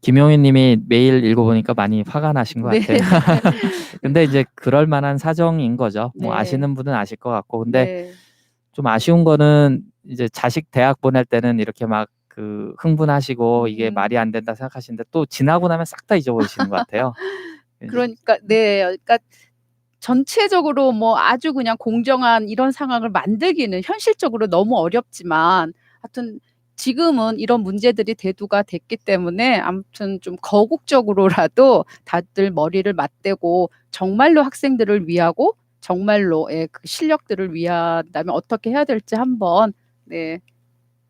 [SPEAKER 4] 김용희 님이 메일 읽어보니까 많이 화가 나신 것
[SPEAKER 2] 네.
[SPEAKER 4] 같아요. 근데 이제 그럴 만한 사정인 거죠. 뭐
[SPEAKER 2] 네.
[SPEAKER 4] 아시는 분은 아실 것 같고. 근데
[SPEAKER 2] 네.
[SPEAKER 4] 좀 아쉬운 거는 이제 자식 대학 보낼 때는 이렇게 막 그 흥분하시고 이게 말이 안 된다 생각하시는데 또 지나고 나면 싹 다 잊어버리시는 것 같아요.
[SPEAKER 2] 그러니까 그러니까 전체적으로 뭐 아주 그냥 공정한 이런 상황을 만들기는 현실적으로 너무 어렵지만 하여튼 지금은 이런 문제들이 대두가 됐기 때문에 아무튼 좀 거국적으로라도 다들 머리를 맞대고 정말로 학생들을 위하고 정말로 그 실력들을 위한다면 어떻게 해야 될지 한번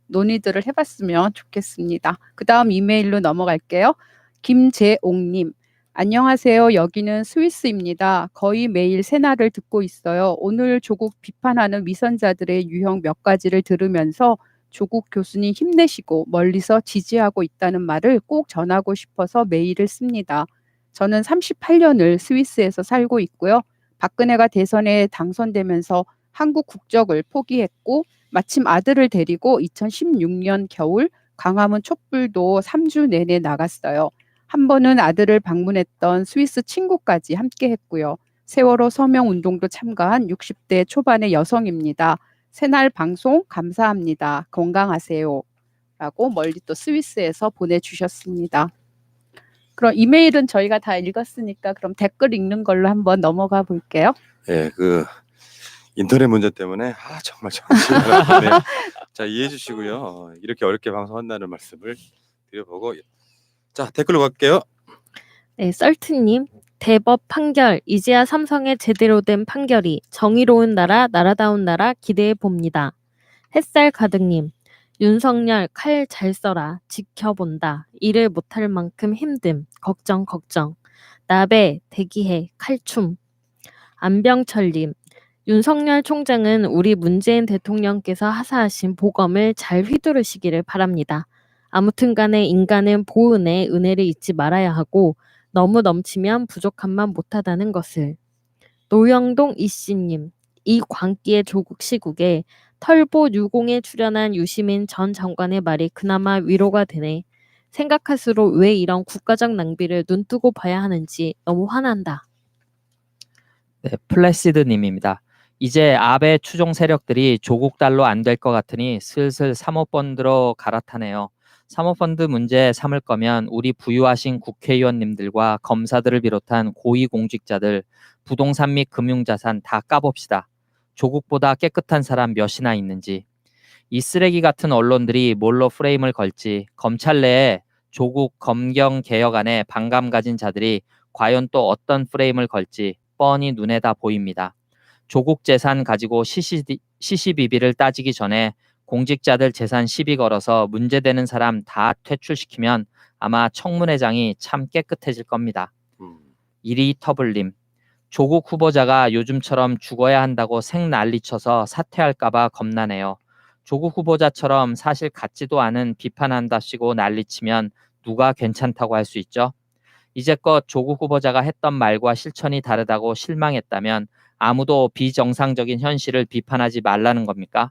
[SPEAKER 2] 논의들을 해봤으면 좋겠습니다. 그다음 이메일로 넘어갈게요. 김재옥님. 안녕하세요. 여기는 스위스입니다. 거의 매일 새날을 듣고 있어요. 오늘 조국 비판하는 위선자들의 유형 몇 가지를 들으면서 조국 교수님 힘내시고 멀리서 지지하고 있다는 말을 꼭 전하고 싶어서 메일을 씁니다. 저는 38년을 스위스에서 살고 있고요. 박근혜가 대선에 당선되면서 한국 국적을 포기했고 마침 아들을 데리고 2016년 겨울 광화문 촛불도 3주 내내 나갔어요. 한 번은 아들을 방문했던 스위스 친구까지 함께 했고요. 세월호 서명 운동도 참가한 60대 초반의 여성입니다. 새날 방송 감사합니다. 건강하세요. 라고 멀리 또 스위스에서 보내주셨습니다. 그럼 이메일은 저희가 다 읽었으니까 그럼 댓글 읽는 걸로 한번 넘어가 볼게요.
[SPEAKER 1] 예, 인터넷 문제 때문에 정말 정신이 하나도 자, 이해해 주시고요. 이렇게 어렵게 방송한다는 말씀을 드려보고, 자, 댓글로 갈게요.
[SPEAKER 3] 네, 썰트님. 대법 판결. 이제야 삼성의 제대로 된 판결이 정의로운 나라, 나라다운 나라 기대해 봅니다. 햇살 가득님. 윤석열 칼 잘 써라. 지켜본다. 일을 못할 만큼 힘듦. 걱정 걱정. 나베 대기해. 칼춤. 안병철님. 윤석열 총장은 우리 문재인 대통령께서 하사하신 복엄을 잘 휘두르시기를 바랍니다. 아무튼 간에 인간은 보은의 은혜를 잊지 말아야 하고 너무 넘치면 부족함만 못하다는 것을. 노영동 이씨님. 이 광기의 조국 시국에 털보 유공에 출연한 유시민 전 장관의 말이 그나마 위로가 되네. 생각할수록 왜 이런 국가적 낭비를 눈뜨고 봐야 하는지 너무 화난다.
[SPEAKER 4] 네, 플래시드님입니다. 이제 아베 추종 세력들이 조국 달로 안 될 것 같으니 슬슬 사모펀드로 갈아타네요. 사모펀드 문제 삼을 거면 우리 부유하신 국회의원님들과 검사들을 비롯한 고위공직자들, 부동산 및 금융자산 다 까봅시다. 조국보다 깨끗한 사람 몇이나 있는지. 이 쓰레기 같은 언론들이 뭘로 프레임을 걸지, 검찰 내에 조국 검경 개혁안에 반감 가진 자들이 과연 또 어떤 프레임을 걸지 뻔히 눈에 다 보입니다. 조국 재산 가지고 시시비비를 따지기 전에 공직자들 재산 시비 걸어서 문제되는 사람 다 퇴출시키면 아마 청문회장이 참 깨끗해질 겁니다. 이리 터블님. 조국 후보자가 요즘처럼 죽어야 한다고 생난리쳐서 사퇴할까봐 겁나네요. 조국 후보자처럼 사실 같지도 않은 비판한답시고 난리치면 누가 괜찮다고 할 수 있죠? 이제껏 조국 후보자가 했던 말과 실천이 다르다고 실망했다면 아무도 비정상적인 현실을 비판하지 말라는 겁니까?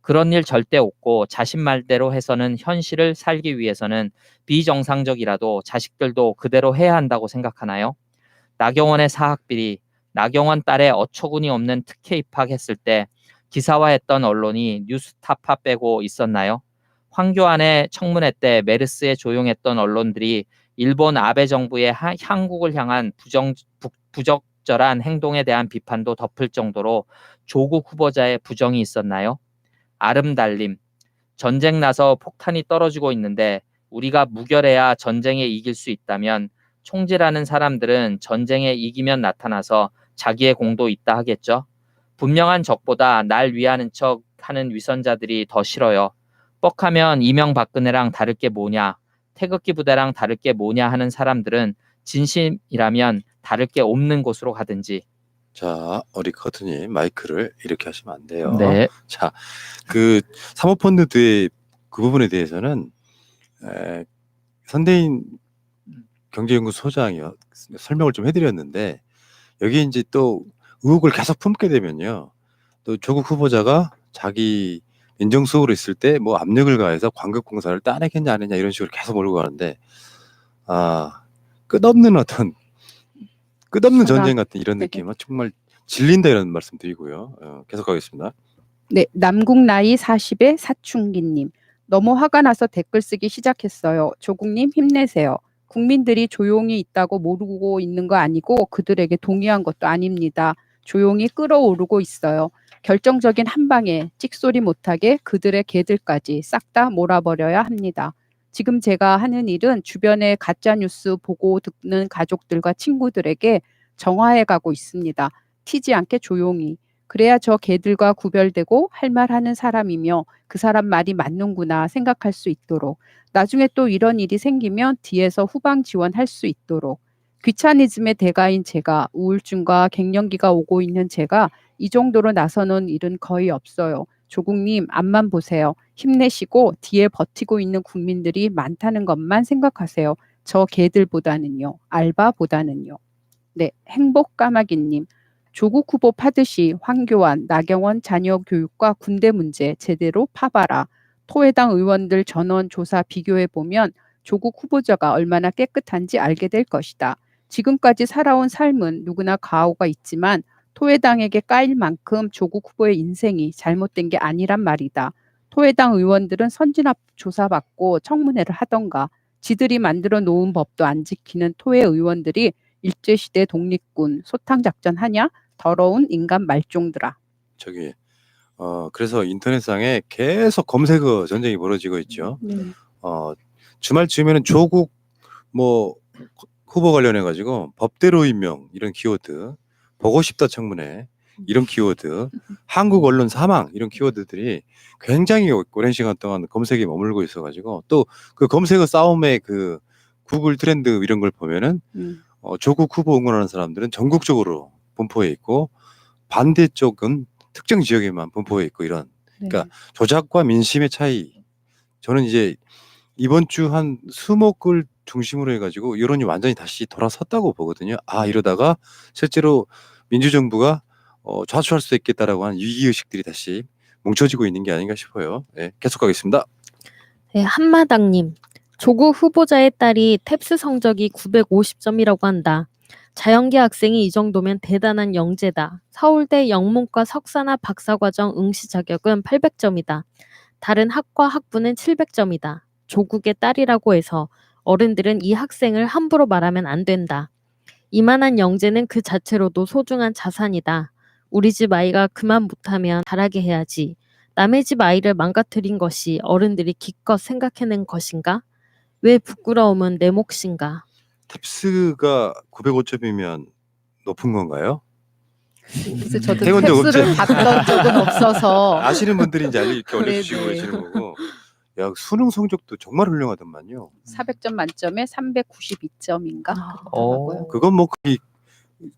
[SPEAKER 4] 그런 일 절대 없고 자신 말대로 해서는 현실을 살기 위해서는 비정상적이라도 자식들도 그대로 해야 한다고 생각하나요? 나경원의 사학비리, 나경원 딸의 어처구니 없는 특혜 입학했을 때 기사화했던 언론이 뉴스타파 빼고 있었나요? 황교안의 청문회 때 메르스에 조용했던 언론들이 일본 아베 정부의 한국을 향한 부적절한 행동에 대한 비판도 덮을 정도로 조국 후보자의 부정이 있었나요? 아름달님, 전쟁 나서 폭탄이 떨어지고 있는데 우리가 무결해야 전쟁에 이길 수 있다면 총질하는 사람들은 전쟁에 이기면 나타나서 자기의 공도 있다 하겠죠. 분명한 적보다 날 위하는 척 하는 위선자들이 더 싫어요. 뻑하면 이명박근혜랑 다를 게 뭐냐, 태극기 부대랑 다를 게 뭐냐 하는 사람들은 진심이라면 다를 게 없는 곳으로 가든지.
[SPEAKER 1] 자, 우리 커트님 마이크를 이렇게 하시면 안 돼요.
[SPEAKER 4] 네.
[SPEAKER 1] 자, 그 사모펀드의 그 부분에 대해서는 선대인 경제연구소장이 설명을 좀 해드렸는데, 여기 이제 또 의혹을 계속 품게 되면요, 또 조국 후보자가 자기 민정수석으로 있을 때 뭐 압력을 가해서 광급공사를 따내겠냐 안 했냐 이런 식으로 계속 몰고 가는데, 끝없는 전쟁 같은 이런 느낌은 정말 질린다 이런 말씀 드리고요. 계속 가겠습니다.
[SPEAKER 2] 네, 남국 나이 40의 사춘기님. 너무 화가 나서 댓글 쓰기 시작했어요. 조국님 힘내세요. 국민들이 조용히 있다고 모르고 있는 거 아니고 그들에게 동의한 것도 아닙니다. 조용히 끓어오르고 있어요. 결정적인 한 방에 찍소리 못하게 그들의 개들까지 싹 다 몰아버려야 합니다. 지금 제가 하는 일은 주변에 가짜뉴스 보고 듣는 가족들과 친구들에게 정화해 가고 있습니다. 튀지 않게 조용히. 그래야 저 개들과 구별되고 할 말 하는 사람이며 그 사람 말이 맞는구나 생각할 수 있도록, 나중에 또 이런 일이 생기면 뒤에서 후방 지원할 수 있도록. 귀차니즘의 대가인 제가, 우울증과 갱년기가 오고 있는 제가 이 정도로 나서는 일은 거의 없어요. 조국님 앞만 보세요. 힘내시고 뒤에 버티고 있는 국민들이 많다는 것만 생각하세요. 저 개들보다는요. 알바보다는요. 네, 행복 까마귀님. 조국 후보 파듯이 황교안, 나경원 자녀 교육과 군대 문제 제대로 파봐라. 토해당 의원들 전원 조사 비교해보면 조국 후보자가 얼마나 깨끗한지 알게 될 것이다. 지금까지 살아온 삶은 누구나 과오가 있지만 토해당에게 까일 만큼 조국 후보의 인생이 잘못된 게 아니란 말이다. 토해당 의원들은 선진압 조사받고 청문회를 하던가, 지들이 만들어 놓은 법도 안 지키는 토해 의원들이 일제시대 독립군 소탕작전 하냐? 더러운 인간 말종들아.
[SPEAKER 1] 그래서 인터넷상에 계속 검색어 전쟁이 벌어지고 있죠. 주말쯤에는 조국 뭐 후보 관련해 가지고 법대로 임명 이런 키워드, 보고 싶다 청문회 이런 키워드, 한국 언론 사망 이런 키워드들이 굉장히 오랜 시간 동안 검색에 머물고 있어 가지고 또 그 검색어 싸움의 그 구글 트렌드 이런 걸 보면은 조국 후보 응원하는 사람들은 전국적으로 분포해 있고 반대쪽은 특정 지역에만 분포해 있고 이런 그러니까 조작과 민심의 차이. 저는 이제 이번 주 한 수목을 중심으로 해가지고 여론이 완전히 다시 돌아섰다고 보거든요. 아 이러다가 실제로 민주정부가 좌초할 수도 있겠다라고 하는 위기의식들이 다시 뭉쳐지고 있는 게 아닌가 싶어요. 네, 계속 가겠습니다.
[SPEAKER 3] 네, 한마당님. 조국 후보자의 딸이 탭스 성적이 950점이라고 한다. 자연계 학생이 이 정도면 대단한 영재다. 서울대 영문과 석사나 박사과정 응시 자격은 800점이다. 다른 학과 학부는 700점이다. 조국의 딸이라고 해서 어른들은 이 학생을 함부로 말하면 안 된다. 이만한 영재는 그 자체로도 소중한 자산이다. 우리 집 아이가 그만 못하면 잘하게 해야지. 남의 집 아이를 망가뜨린 것이 어른들이 기껏 생각해낸 것인가? 왜 부끄러움은 내 몫인가?
[SPEAKER 1] 탭스가 905점이면 높은 건가요?
[SPEAKER 2] 그래서 저도
[SPEAKER 1] 해본 적
[SPEAKER 2] 탭스를
[SPEAKER 1] 없지?
[SPEAKER 2] 봤던 적은 없어서
[SPEAKER 1] 아시는 분들이 이제 이렇게
[SPEAKER 2] 네네.
[SPEAKER 1] 올려주시고 계시는 거고. 야 수능 성적도 정말 훌륭하더만요.
[SPEAKER 2] 400점 만점에 392점인가 그렇더라고요.
[SPEAKER 1] 그건 뭐 거의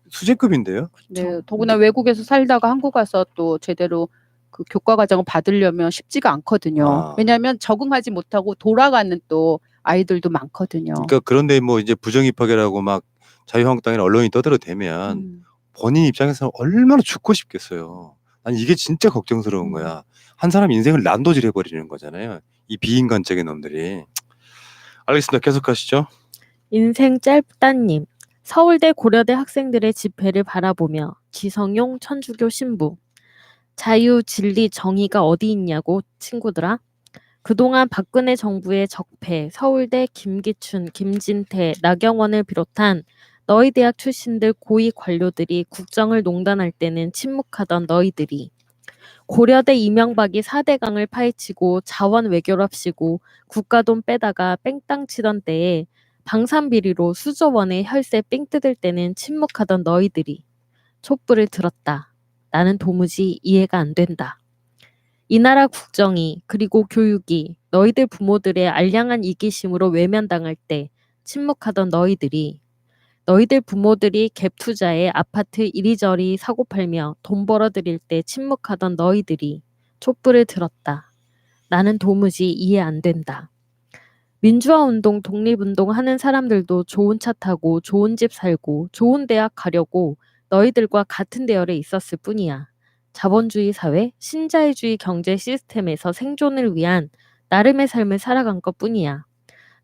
[SPEAKER 1] 수제급인데요.
[SPEAKER 2] 네, 더구나 외국에서 살다가 한국 와서 또 제대로 그 교과 과정을 받으려면 쉽지가 않거든요. 왜냐하면 적응하지 못하고 돌아가는 또 아이들도 많거든요.
[SPEAKER 1] 그러니까 그런데 뭐 이제 부정입학이라고 막 자유한국당이나 언론이 떠들어대면 본인 입장에서는 얼마나 죽고 싶겠어요. 아니 이게 진짜 걱정스러운 거야. 한 사람 인생을 난도질 해버리는 거잖아요. 이 비인간적인 놈들이. 알겠습니다. 계속하시죠.
[SPEAKER 3] 인생 짧다님. 서울대 고려대 학생들의 집회를 바라보며 지성용 천주교 신부. 자유, 진리, 정의가 어디 있냐고 친구들아. 그동안 박근혜 정부의 적폐, 서울대 김기춘, 김진태, 나경원을 비롯한 너희 대학 출신들 고위 관료들이 국정을 농단할 때는 침묵하던 너희들이 고려대 이명박이 4대강을 파헤치고 자원 외교랍시고 국가돈 빼다가 뺑땅 치던 때에 방산비리로 수조 원의 혈세 삥 뜯을 때는 침묵하던 너희들이 촛불을 들었다. 나는 도무지 이해가 안 된다. 이 나라 국정이 그리고 교육이 너희들 부모들의 알량한 이기심으로 외면당할 때 침묵하던 너희들이 너희들 부모들이 갭 투자에 아파트 이리저리 사고 팔며 돈 벌어들일 때 침묵하던 너희들이 촛불을 들었다. 나는 도무지 이해 안 된다. 민주화운동, 독립운동 하는 사람들도 좋은 차 타고 좋은 집 살고 좋은 대학 가려고 너희들과 같은 대열에 있었을 뿐이야. 자본주의 사회, 신자유주의 경제 시스템에서 생존을 위한 나름의 삶을 살아간 것뿐이야.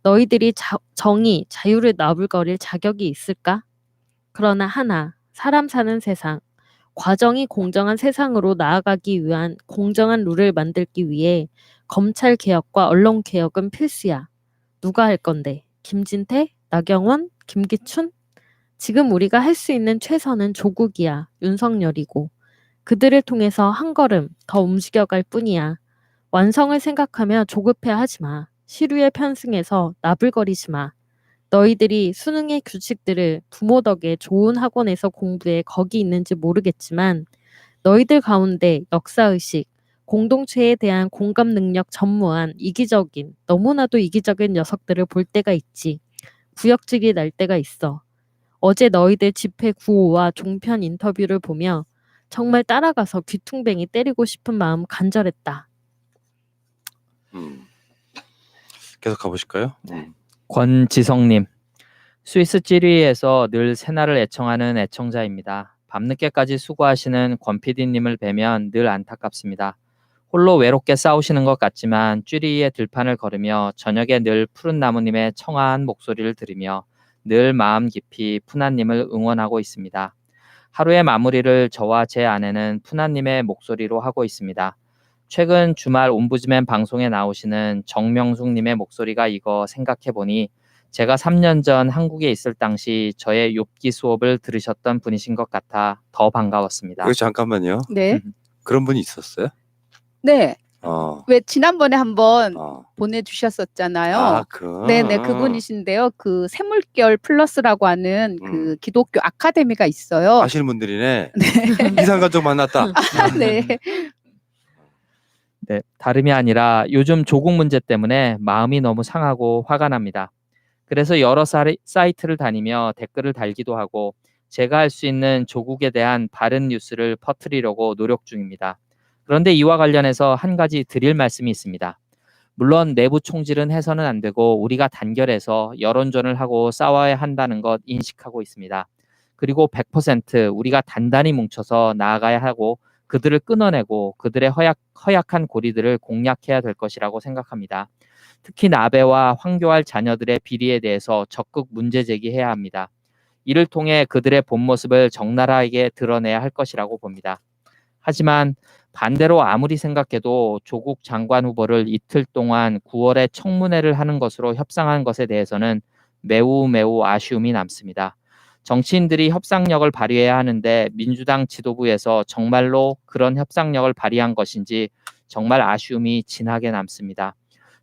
[SPEAKER 3] 너희들이 정의, 자유를 나불거릴 자격이 있을까? 그러나 하나, 사람 사는 세상, 과정이 공정한 세상으로 나아가기 위한 공정한 룰을 만들기 위해 검찰 개혁과 언론 개혁은 필수야. 누가 할 건데? 김진태? 나경원? 김기춘? 지금 우리가 할 수 있는 최선은 조국이야. 윤석열이고. 그들을 통해서 한 걸음 더 움직여갈 뿐이야. 완성을 생각하며 조급해하지 마. 시류에 편승해서 나불거리지 마. 너희들이 수능의 규칙들을 부모 덕에 좋은 학원에서 공부해 거기 있는지 모르겠지만 너희들 가운데 역사의식, 공동체에 대한 공감 능력 전무한 이기적인, 너무나도 이기적인 녀석들을 볼 때가 있지. 구역질이 날 때가 있어. 어제 너희들 집회 구호와 종편 인터뷰를 보며 정말 따라가서 귀퉁뱅이 때리고 싶은 마음 간절했다.
[SPEAKER 1] 계속 가보실까요?
[SPEAKER 4] 권지성님. 스위스 찌리에서 늘 새날을 애청하는 애청자입니다. 밤늦게까지 수고하시는 권 PD님을 뵈면 늘 안타깝습니다. 홀로 외롭게 싸우시는 것 같지만 찌리의 들판을 걸으며 저녁에 늘 푸른 나무님의 청아한 목소리를 들으며 늘 마음 깊이 푸나님을 응원하고 있습니다. 하루의 마무리를 저와 제 아내는 푸나님의 목소리로 하고 있습니다. 최근 주말 옴부즈맨 방송에 나오시는 정명숙님의 목소리가 이거 생각해보니 제가 3년 전 한국에 있을 당시 저의 욥기 수업을 들으셨던 분이신 것 같아 더 반가웠습니다.
[SPEAKER 1] 이거 잠깐만요.
[SPEAKER 2] 네.
[SPEAKER 1] 그런 분이 있었어요?
[SPEAKER 2] 네.
[SPEAKER 1] 어.
[SPEAKER 2] 왜 지난번에 한번
[SPEAKER 1] 어.
[SPEAKER 2] 보내주셨었잖아요. 네네,
[SPEAKER 1] 음.
[SPEAKER 2] 그분이신데요. 그 샘물결 플러스라고 하는 그
[SPEAKER 1] 음.
[SPEAKER 2] 기독교 아카데미가 있어요.
[SPEAKER 1] 아시는 분들이네.
[SPEAKER 2] 네.
[SPEAKER 1] 이산가족 만났다.
[SPEAKER 2] 네.
[SPEAKER 4] 네, 다름이 아니라 요즘 조국 문제 때문에 마음이 너무 상하고 화가 납니다. 그래서 여러 사이트를 다니며 댓글을 달기도 하고 제가 할 수 있는 조국에 대한 바른 뉴스를 퍼뜨리려고 노력 중입니다. 그런데 이와 관련해서 한 가지 드릴 말씀이 있습니다. 물론 내부 총질은 해서는 안 되고 우리가 단결해서 여론전을 하고 싸워야 한다는 것 인식하고 있습니다. 그리고 100% 우리가 단단히 뭉쳐서 나아가야 하고 그들을 끊어내고 그들의 허약한 고리들을 공략해야 될 것이라고 생각합니다. 특히 나베와 황교안 자녀들의 비리에 대해서 적극 문제 제기해야 합니다. 이를 통해 그들의 본 모습을 적나라하게 드러내야 할 것이라고 봅니다. 하지만 반대로 아무리 생각해도 조국 장관 후보를 이틀 동안 9월에 청문회를 하는 것으로 협상한 것에 대해서는 매우 아쉬움이 남습니다. 정치인들이 협상력을 발휘해야 하는데 민주당 지도부에서 정말로 그런 협상력을 발휘한 것인지 정말 아쉬움이 진하게 남습니다.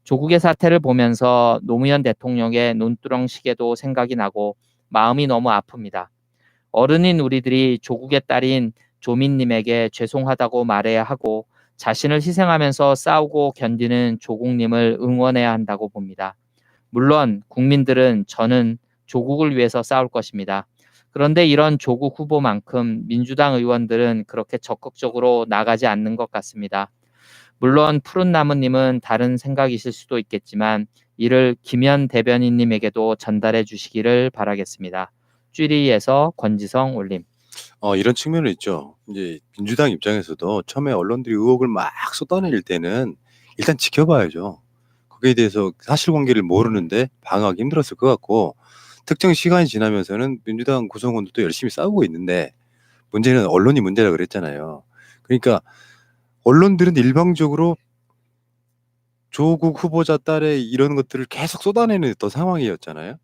[SPEAKER 4] 조국의 사태를 보면서 노무현 대통령의 논두렁 시계도 생각이 나고 마음이 너무 아픕니다. 어른인 우리들이 조국의 딸인 조민님에게 죄송하다고 말해야 하고 자신을 희생하면서 싸우고 견디는 조국님을 응원해야 한다고 봅니다. 물론 국민들은 저는 조국을 위해서 싸울 것입니다. 그런데 이런 조국 후보만큼 민주당 의원들은 그렇게 적극적으로 나가지 않는 것 같습니다. 물론 푸른나무님은 다른 생각이실 수도 있겠지만 이를 김현 대변인님에게도 전달해 주시기를 바라겠습니다. 쭈리에서 권지성 올림.
[SPEAKER 1] 이런 측면은 있죠. 이제 민주당 입장에서도 처음에 언론들이 의혹을 막 쏟아낼 때는 일단 지켜봐야죠. 거기에 대해서 사실관계를 모르는데 방어하기 힘들었을 것 같고 특정 시간이 지나면서는 민주당 구성원들도 열심히 싸우고 있는데 문제는 언론이 문제라 그랬잖아요. 그러니까 언론들은 일방적으로 조국 후보자 딸의 이런 것들을 계속 쏟아내는 어떤 상황이었잖아요.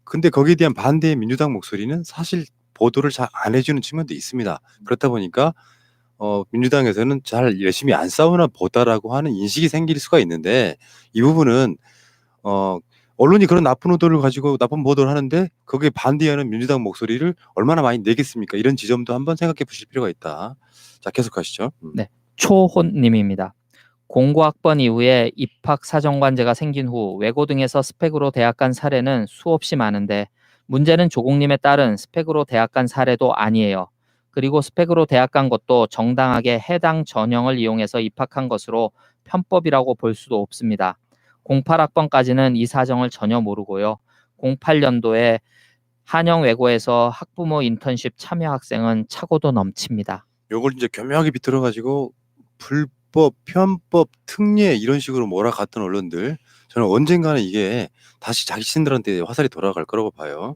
[SPEAKER 1] 근데 거기에 대한 반대의 민주당 목소리는 사실 보도를 잘 안 해주는 측면도 있습니다. 그렇다 보니까 민주당에서는 잘 열심히 안 싸우나 보다라고 하는 인식이 생길 수가 있는데 이 부분은 언론이 그런 나쁜 의도를 가지고 나쁜 보도를 하는데 거기에 반대하는 민주당 목소리를 얼마나 많이 내겠습니까? 이런 지점도 한번 생각해 보실 필요가 있다. 자, 계속하시죠.
[SPEAKER 4] 네, 초혼님입니다. 공고학번 이후에 입학 사정관제가 생긴 후 외고 등에서 스펙으로 대학 간 사례는 수없이 많은데 문제는 조국님의 딸은 스펙으로 대학 간 사례도 아니에요. 그리고 스펙으로 대학 간 것도 정당하게 해당 전형을 이용해서 입학한 것으로 편법이라고 볼 수도 없습니다. 08학번까지는 이 사정을 전혀 모르고요. 08년도에 한영외고에서 학부모 인턴십 참여 학생은 차고도 넘칩니다.
[SPEAKER 1] 요걸 이제 교묘하게 비틀어 가지고 불법, 편법, 특례 이런 식으로 몰아갔던 언론들 저는 언젠가는 이게 다시 자신들한테 화살이 돌아갈 거라고 봐요.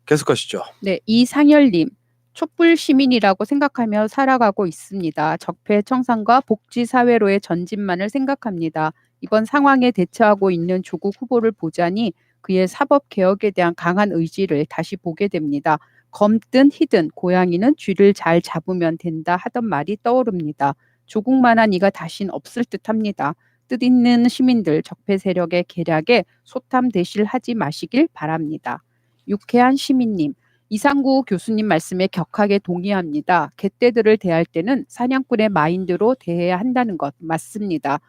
[SPEAKER 1] 계속하시죠.
[SPEAKER 2] 네, 이상열님. 촛불 시민이라고 생각하며 살아가고 있습니다. 적폐 청산과 복지 사회로의 전진만을 생각합니다. 이번 상황에 대처하고 있는 조국 후보를 보자니 그의 사법 개혁에 대한 강한 의지를 다시 보게 됩니다. 검든 희든 고양이는 쥐를 잘 잡으면 된다 하던 말이 떠오릅니다. 조국만한 이가 다신 없을 듯합니다. 뜻있는 시민들 적폐 세력의 계략에 소탐대실하지 마시길 바랍니다. 유쾌한 시민님. 이상구 교수님 말씀에 격하게 동의합니다. 개떼들을 대할 때는 사냥꾼의 마인드로 대해야 한다는 것 맞습니다.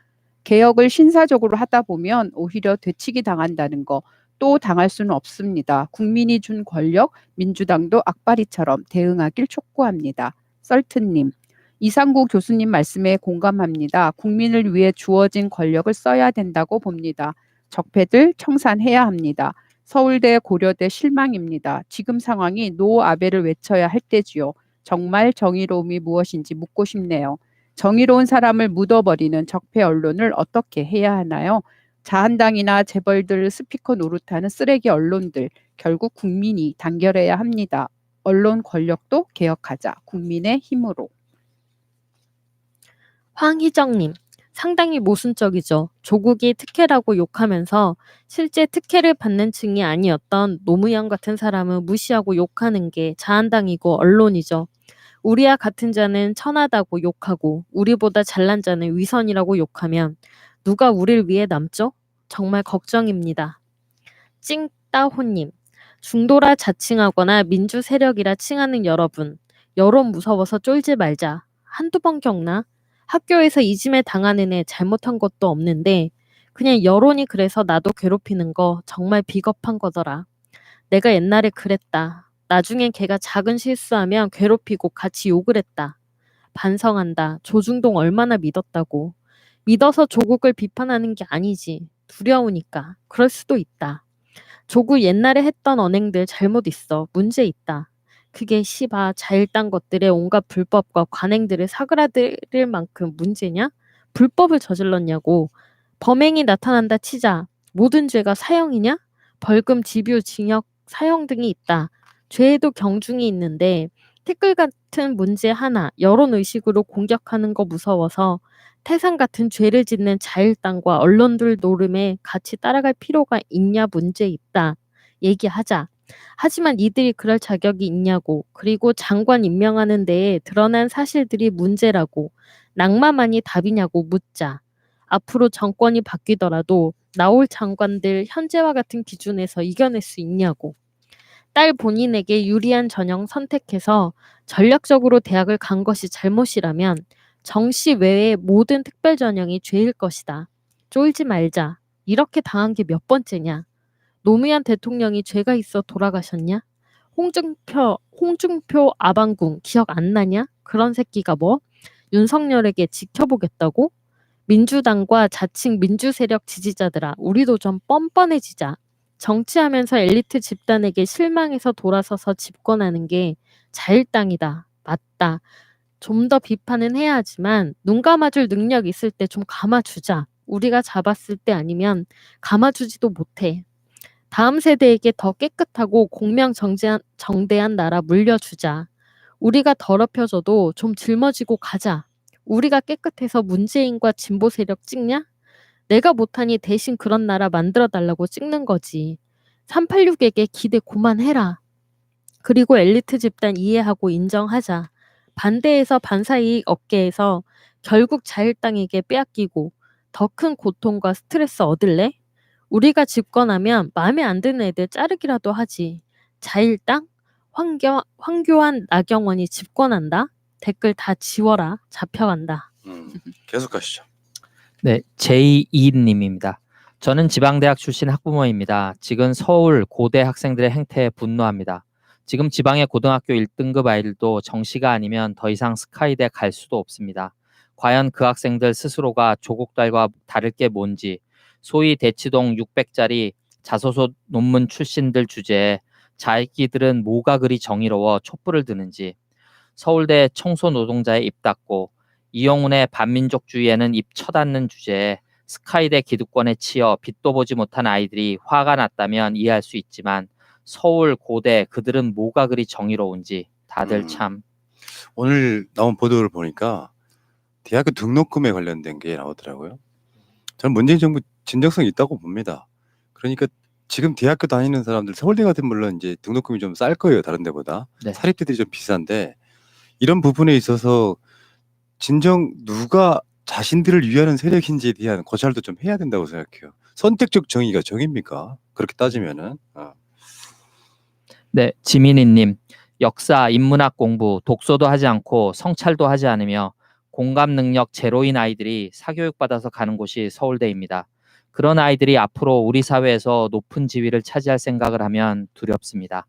[SPEAKER 2] 개혁을 신사적으로 하다 보면 오히려 되치기 당한다는 거 또 당할 수는 없습니다. 국민이 준 권력, 민주당도 악바리처럼 대응하길 촉구합니다. 썰트님, 이상구 교수님 말씀에 공감합니다. 국민을 위해 주어진 권력을 써야 된다고 봅니다. 적폐들 청산해야 합니다. 서울대 고려대 실망입니다. 지금 상황이 노 아베를 외쳐야 할 때지요. 정말 정의로움이 무엇인지 묻고 싶네요. 정의로운 사람을 묻어버리는 적폐 언론을 어떻게 해야 하나요? 자한당이나 재벌들 스피커 노릇하는 쓰레기 언론들 결국 국민이 단결해야 합니다. 언론 권력도 개혁하자. 국민의 힘으로.
[SPEAKER 3] 황희정님, 상당히 모순적이죠. 조국이 특혜라고 욕하면서 실제 특혜를 받는 층이 아니었던 노무현 같은 사람을 무시하고 욕하는 게 자한당이고 언론이죠. 우리와 같은 자는 천하다고 욕하고 우리보다 잘난 자는 위선이라고 욕하면 누가 우리를 위해 남죠? 정말 걱정입니다. 찡따호님, 중도라 자칭하거나 민주 세력이라 칭하는 여러분, 여론 무서워서 쫄지 말자. 한두 번 겪나? 학교에서 이짐에 당하는 애 잘못한 것도 없는데 그냥 여론이 그래서 나도 괴롭히는 거 정말 비겁한 거더라. 내가 옛날에 그랬다. 나중엔 걔가 작은 실수하면 괴롭히고 같이 욕을 했다. 반성한다. 조중동 얼마나 믿었다고. 믿어서 조국을 비판하는 게 아니지. 두려우니까. 그럴 수도 있다. 조국 옛날에 했던 언행들 잘못 있어. 문제 있다. 그게 시바 자일당 것들의 온갖 불법과 관행들을 사그라들 만큼 문제냐? 불법을 저질렀냐고. 범행이 나타난다 치자. 모든 죄가 사형이냐? 벌금, 집유, 징역, 사형 등이 있다. 죄에도 경중이 있는데 댓글 같은 문제 하나 여론의식으로 공격하는 거 무서워서 태산 같은 죄를 짓는 자일당과 언론들 노름에 같이 따라갈 필요가 있냐 문제 있다. 얘기하자. 하지만 이들이 그럴 자격이 있냐고. 그리고 장관 임명하는 데에 드러난 사실들이 문제라고. 낭만만이 답이냐고 묻자. 앞으로 정권이 바뀌더라도 나올 장관들 현재와 같은 기준에서 이겨낼 수 있냐고. 딸 본인에게 유리한 전형 선택해서 전략적으로 대학을 간 것이 잘못이라면 정시 외의 모든 특별 전형이 죄일 것이다. 쫄지 말자. 이렇게 당한 게 몇 번째냐? 노무현 대통령이 죄가 있어 돌아가셨냐? 홍준표 아방궁 기억 안 나냐? 그런 새끼가 뭐? 윤석열에게 지켜보겠다고? 민주당과 자칭 민주세력 지지자들아, 우리도 좀 뻔뻔해지자. 정치하면서 엘리트 집단에게 실망해서 돌아서서 집권하는 게 자일당이다. 맞다. 좀 더 비판은 해야 하지만 눈 감아줄 능력 있을 때 좀 감아주자. 우리가 잡았을 때 아니면 감아주지도 못해. 다음 세대에게 더 깨끗하고 공명정대한 나라 물려주자. 우리가 더럽혀져도 좀 짊어지고 가자. 우리가 깨끗해서 문재인과 진보 세력 찍냐? 내가 못하니 대신 그런 나라 만들어달라고 찍는 거지. 386에게 기대 그만해라. 그리고 엘리트 집단 이해하고 인정하자. 반대해서 반사이익 업계에서 결국 자일당에게 빼앗기고 더 큰 고통과 스트레스 얻을래? 우리가 집권하면 마음에 안 드는 애들 자르기라도 하지. 자일당? 황교안, 나경원이 집권한다? 댓글 다 지워라. 잡혀간다.
[SPEAKER 1] 계속 가시죠.
[SPEAKER 4] 네, 제2님입니다. 저는 지방대학 출신 학부모입니다. 지금 서울 고대 학생들의 행태에 분노합니다. 지금 지방의 고등학교 1등급 아이들도 정시가 아니면 더 이상 스카이대 갈 수도 없습니다. 과연 그 학생들 스스로가 조국 딸과 다를 게 뭔지, 소위 대치동 600짜리 자소서 논문 출신들 주제에 자기들은 뭐가 그리 정의로워 촛불을 드는지, 서울대 청소 노동자에 입 닫고 이영훈의 반민족주의에는 입 쳐닫는 주제에 스카이대 기득권에 치여 빛도 보지 못한 아이들이 화가 났다면 이해할 수 있지만 서울 고대 그들은 뭐가 그리 정의로운지 다들 참.
[SPEAKER 1] 오늘 나온 보도를 보니까 대학교 등록금에 관련된 게 나오더라고요. 저는 문재인 정부 진정성이 있다고 봅니다. 그러니까 지금 대학교 다니는 사람들, 서울대 같은 물론 이제 등록금이 좀 쌀 거예요, 다른 데보다.
[SPEAKER 4] 네.
[SPEAKER 1] 사립대들이 좀 비싼데 이런 부분에 있어서 진정 누가 자신들을 위하는 세력인지에 대한 고찰도 좀 해야 된다고 생각해요. 선택적 정의가 정의입니까? 그렇게 따지면은.
[SPEAKER 4] 네, 지민이님. 역사, 인문학 공부, 독서도 하지 않고 성찰도 하지 않으며 공감 능력 제로인 아이들이 사교육 받아서 가는 곳이 서울대입니다. 그런 아이들이 앞으로 우리 사회에서 높은 지위를 차지할 생각을 하면 두렵습니다.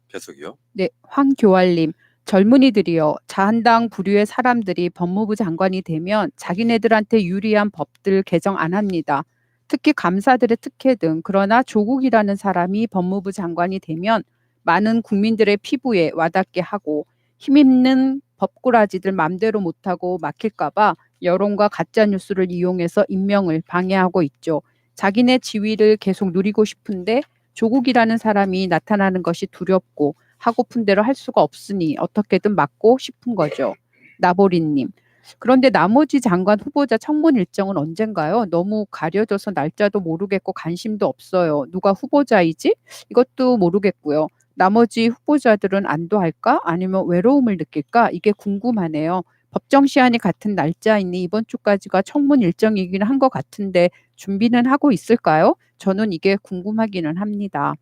[SPEAKER 1] 계속이요.
[SPEAKER 2] 네, 황교알님. 젊은이들이요. 자한당 부류의 사람들이 법무부 장관이 되면 자기네들한테 유리한 법들 개정 안 합니다. 특히 감사들의 특혜 등. 그러나 조국이라는 사람이 법무부 장관이 되면 많은 국민들의 피부에 와닿게 하고 힘있는 법꾸라지들 맘대로 못하고 막힐까 봐 여론과 가짜뉴스를 이용해서 임명을 방해하고 있죠. 자기네 지위를 계속 누리고 싶은데 조국이라는 사람이 나타나는 것이 두렵고 하고픈 대로 할 수가 없으니 어떻게든 막고 싶은 거죠. 나보리님. 그런데 나머지 장관 후보자 청문 일정은 언젠가요? 너무 가려져서 날짜도 모르겠고 관심도 없어요. 누가 후보자이지? 이것도 모르겠고요. 나머지 후보자들은 안도할까? 아니면 외로움을 느낄까? 이게 궁금하네요. 법정 시한이 같은 날짜이니 이번 주까지가 청문 일정이긴 한 것 같은데 준비는 하고 있을까요? 저는 이게 궁금하기는 합니다.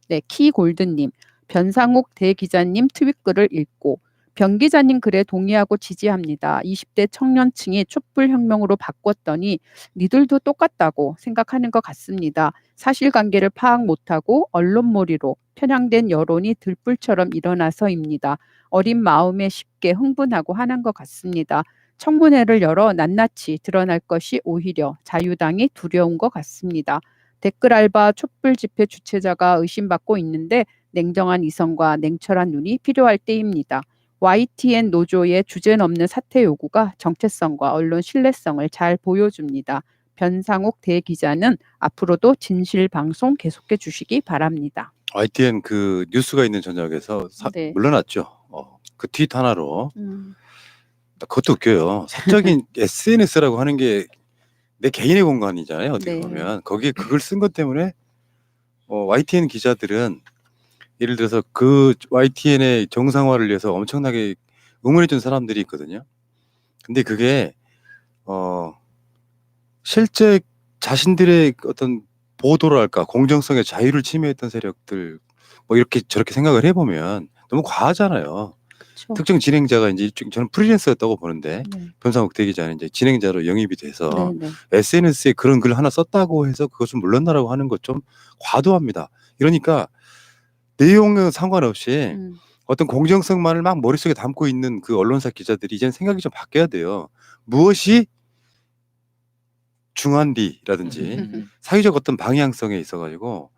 [SPEAKER 2] 네, 키골드님, 변상욱 대기자님 트윗글을 읽고 변 기자님 글에 동의하고 지지합니다. 20대 청년층이 촛불혁명으로 바꿨더니 니들도 똑같다고 생각하는 것 같습니다. 사실관계를 파악 못하고 언론몰이로 편향된 여론이 들불처럼 일어나서입니다. 어린 마음에 쉽게 흥분하고 화난 것 같습니다. 청문회를 열어 낱낱이 드러날 것이 오히려 자유당이 두려운 것 같습니다. 댓글 알바 촛불 집회 주최자가 의심받고 있는데 냉정한 이성과 냉철한 눈이 필요할 때입니다. YTN 노조의 주제넘는 사퇴 요구가 정체성과 언론 신뢰성을 잘 보여줍니다. 변상욱 대기자는 앞으로도 진실 방송 계속해 주시기 바랍니다.
[SPEAKER 1] YTN 그 뉴스가 있는 저녁에서
[SPEAKER 2] 네.
[SPEAKER 1] 물러났죠. 그 트윗 하나로. 그것도 웃겨요. 사적인 SNS라고 하는 게 내 개인의 공간이잖아요. 어떻게
[SPEAKER 2] 네.
[SPEAKER 1] 보면 거기에 그걸 쓴 것 때문에 YTN 기자들은 예를 들어서 그 YTN의 정상화를 위해서 엄청나게 응원해준 사람들이 있거든요. 근데 그게 실제 자신들의 어떤 보도랄까 공정성의 자유를 침해했던 세력들 뭐 이렇게 저렇게 생각을 해보면 너무 과하잖아요.
[SPEAKER 2] 그렇죠.
[SPEAKER 1] 특정 진행자가 이제 저는 프리랜서였다고 보는데
[SPEAKER 2] 네.
[SPEAKER 1] 변상욱 대기자는 이제 진행자로 영입이 돼서
[SPEAKER 2] 네, 네.
[SPEAKER 1] SNS에 그런 글 하나 썼다고 해서 그것을 물러나라고 하는 것 좀 과도합니다. 이러니까 내용은 상관없이 어떤 공정성만을 막 머릿속에 담고 있는 그 언론사 기자들이 이제는 생각이 좀 바뀌어야 돼요. 무엇이 중한디라든지 사회적 어떤 방향성에 있어가지고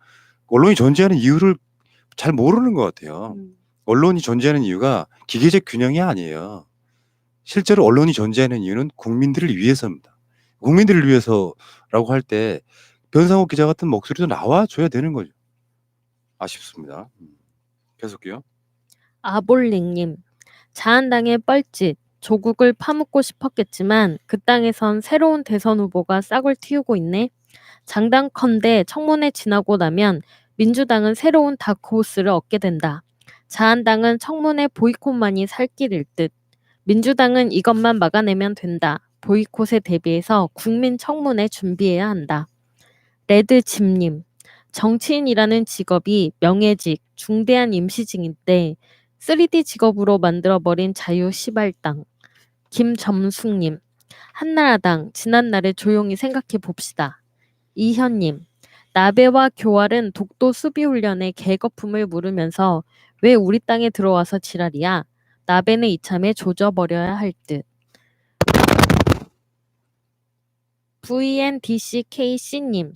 [SPEAKER 1] 언론이 존재하는 이유를 잘 모르는 것 같아요. 언론이 존재하는 이유가 기계적 균형이 아니에요. 실제로 언론이 존재하는 이유는 국민들을 위해서입니다. 국민들을 위해서라고 할 때 변상욱 기자 같은 목소리도 나와줘야 되는 거죠. 아쉽습니다. 계속해요.
[SPEAKER 3] 아볼링님, 자한당의 뻘짓, 조국을 파묻고 싶었겠지만 그 땅에선 새로운 대선 후보가 싹을 틔우고 있네. 장담컨대 청문회 지나고 나면 민주당은 새로운 다크호스를 얻게 된다. 자한당은 청문회 보이콧만이 살 길일 듯. 민주당은 이것만 막아내면 된다. 보이콧에 대비해서 국민 청문회 준비해야 한다. 레드집님, 정치인이라는 직업이 명예직, 중대한 임시직인데 3D 직업으로 만들어버린 자유시발당. 김점숙님, 한나라당, 지난날을 조용히 생각해 봅시다. 이현님, 나베와 교활은 독도 수비훈련에 개거품을 물으면서 왜 우리 땅에 들어와서 지랄이야? 나베는 이참에 조져버려야 할 듯. VNDCKC님,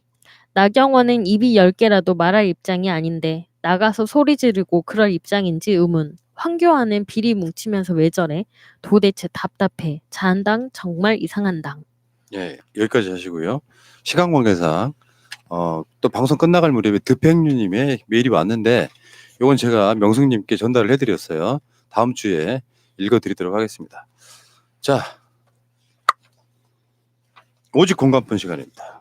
[SPEAKER 3] 나경원은 입이 10개라도 말할 입장이 아닌데 나가서 소리 지르고 그럴 입장인지 의문. 황교안은 비리 뭉치면서 왜 저래? 도대체 답답해. 자한당 정말 이상한 당.
[SPEAKER 1] 예, 여기까지 하시고요. 시간 관계상 또 방송 끝나갈 무렵에 드팽유님의 메일이 왔는데 이건 제가 명숙님께 전달을 해드렸어요. 다음 주에 읽어드리도록 하겠습니다. 자, 오직 공감분 시간입니다.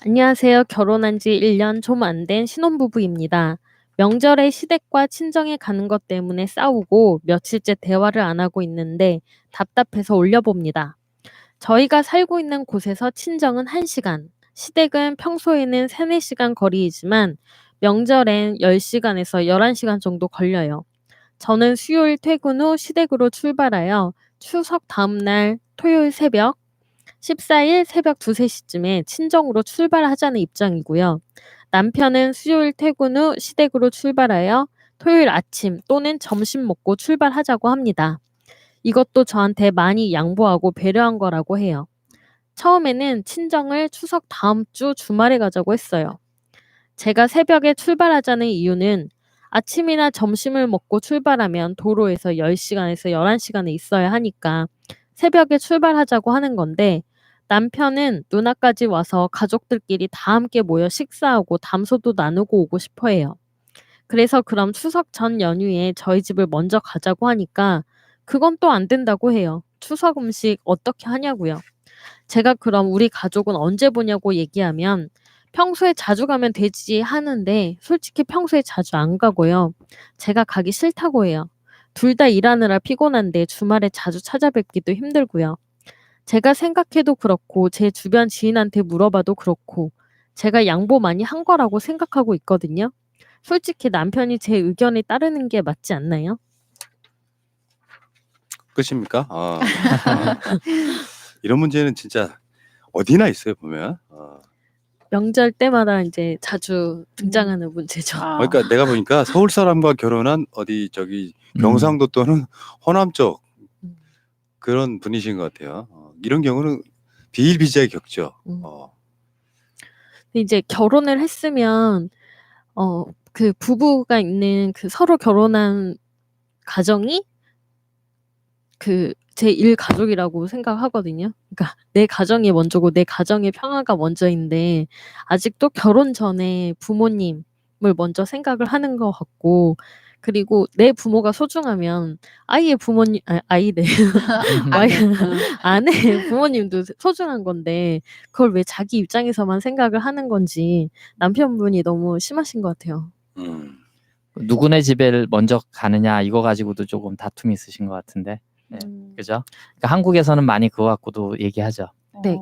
[SPEAKER 3] 안녕하세요. 결혼한 지 1년 좀 안 된 신혼부부입니다. 명절에 시댁과 친정에 가는 것 때문에 싸우고 며칠째 대화를 안 하고 있는데 답답해서 올려봅니다. 저희가 살고 있는 곳에서 친정은 1시간, 시댁은 평소에는 3, 4시간 거리이지만 명절엔 10시간에서 11시간 정도 걸려요. 저는 수요일 퇴근 후 시댁으로 출발하여 추석 다음 날 토요일 새벽, 14일 새벽 2, 3시쯤에 친정으로 출발하자는 입장이고요. 남편은 수요일 퇴근 후 시댁으로 출발하여 토요일 아침 또는 점심 먹고 출발하자고 합니다. 이것도 저한테 많이 양보하고 배려한 거라고 해요. 처음에는 친정을 추석 다음 주 주말에 가자고 했어요. 제가 새벽에 출발하자는 이유는 아침이나 점심을 먹고 출발하면 도로에서 10시간에서 11시간에 있어야 하니까 새벽에 출발하자고 하는 건데 남편은 누나까지 와서 가족들끼리 다 함께 모여 식사하고 담소도 나누고 오고 싶어 해요. 그래서 그럼 추석 전 연휴에 저희 집을 먼저 가자고 하니까 그건 또 안 된다고 해요. 추석 음식 어떻게 하냐고요. 제가 그럼 우리 가족은 언제 보냐고 얘기하면 평소에 자주 가면 되지 하는데 솔직히 평소에 자주 안 가고요. 제가 가기 싫다고 해요. 둘 다 일하느라 피곤한데 주말에 자주 찾아뵙기도 힘들고요. 제가 생각해도 그렇고 제 주변 지인한테 물어봐도 그렇고 제가 양보 많이 한 거라고 생각하고 있거든요. 솔직히 남편이 제 의견에 따르는 게 맞지 않나요?
[SPEAKER 1] 끝입니까? 이런 문제는 진짜 어디나 있어요 보면.
[SPEAKER 3] 명절 때마다 이제 자주 등장하는 문제죠.
[SPEAKER 1] 그러니까 내가 보니까 서울 사람과 결혼한 어디 저기 경상도 또는 호남 쪽
[SPEAKER 3] 음.
[SPEAKER 1] 그런 분이신 것 같아요. 이런 경우는 비일비재하게 겪죠.
[SPEAKER 3] 근데 이제 결혼을 했으면 그 부부가 있는 그 서로 결혼한 가정이 그 제1 가족이라고 생각하거든요. 그러니까 내 가정이 먼저고 내 가정의 평화가 먼저인데 아직도 결혼 전에 부모님을 먼저 생각을 하는 것 같고 그리고 내 부모가 소중하면 아이의 부모님 아이래 아내의 부모님도 소중한 건데 그걸 왜 자기 입장에서만 생각을 하는 건지 남편분이 너무 심하신 것 같아요.
[SPEAKER 4] 누구네 집에 먼저 가느냐 이거 가지고도 조금 다툼이 있으신 것 같은데. 네. 그죠? 그러니까 한국에서는 많이 그거 갖고도 얘기하죠.
[SPEAKER 3] 네.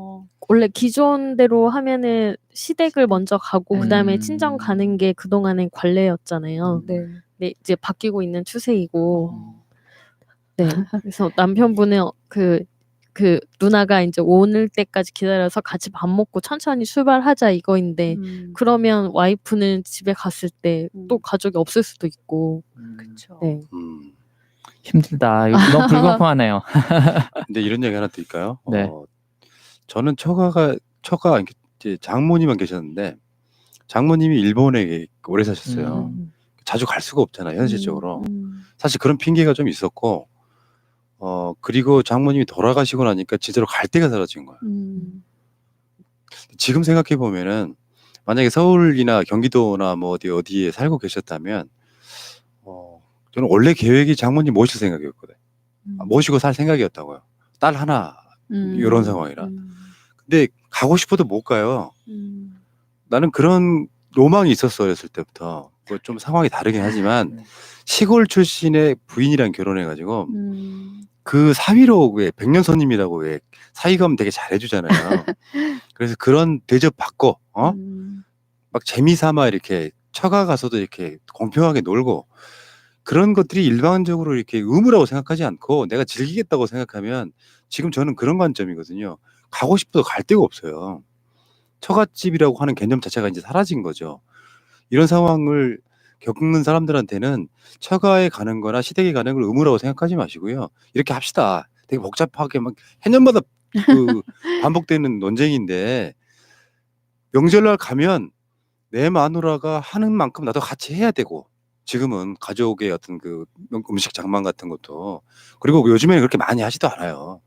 [SPEAKER 3] 원래 기존대로 하면은 시댁을 먼저 가고 그다음에 친정 가는 게 그동안의 관례였잖아요.
[SPEAKER 2] 네.
[SPEAKER 3] 네, 이제 바뀌고 있는 추세이고. 네. 그래서 남편분은 그 누나가 이제 오늘 때까지 기다려서 같이 밥 먹고 천천히 출발하자 이거인데 그러면 와이프는 집에 갔을 때 또 가족이 없을 수도 있고.
[SPEAKER 2] 그렇죠.
[SPEAKER 3] 네.
[SPEAKER 4] 힘들다. 이거 너무 불공평하네요.
[SPEAKER 1] 근데 이런 얘기 하나 드릴까요?
[SPEAKER 4] 네.
[SPEAKER 1] 저는 처가 이제 장모님만 계셨는데 장모님이 일본에 오래 사셨어요. 자주 갈 수가 없잖아요, 현실적으로. 사실 그런 핑계가 좀 있었고, 그리고 장모님이 돌아가시고 나니까 진짜로 갈 데가 사라진 거예요. 지금 생각해 보면은 만약에 서울이나 경기도나 뭐 어디에 살고 계셨다면, 저는 원래 계획이 장모님 모실 생각이었거든요. 모시고 살 생각이었다고요. 딸 하나 이런 상황이라. 근데 가고 싶어도 못 가요. 나는 그런 로망이 있었어 어렸을 때부터. 뭐 좀 상황이 다르긴 하지만 시골 출신의 부인이랑 결혼해가지고 그 사위로 왜 백년손님이라고 왜 사위 가면 되게 잘해주잖아요. 그래서 그런 대접 받고 막 재미삼아 이렇게 처가 가서도 이렇게 공평하게 놀고 그런 것들이 일반적으로 이렇게 의무라고 생각하지 않고 내가 즐기겠다고 생각하면 지금 저는 그런 관점이거든요. 가고 싶어도 갈 데가 없어요. 처갓집이라고 하는 개념 자체가 이제 사라진 거죠. 이런 상황을 겪는 사람들한테는 처가에 가는 거나 시댁에 가는 걸 의무라고 생각하지 마시고요. 이렇게 합시다. 되게 복잡하게 막 해년마다 그 반복되는 논쟁인데 명절날 가면 내 마누라가 하는 만큼 나도 같이 해야 되고 지금은 가족의 어떤 그 음식 장만 같은 것도 그리고 요즘에는 그렇게 많이 하지도 않아요.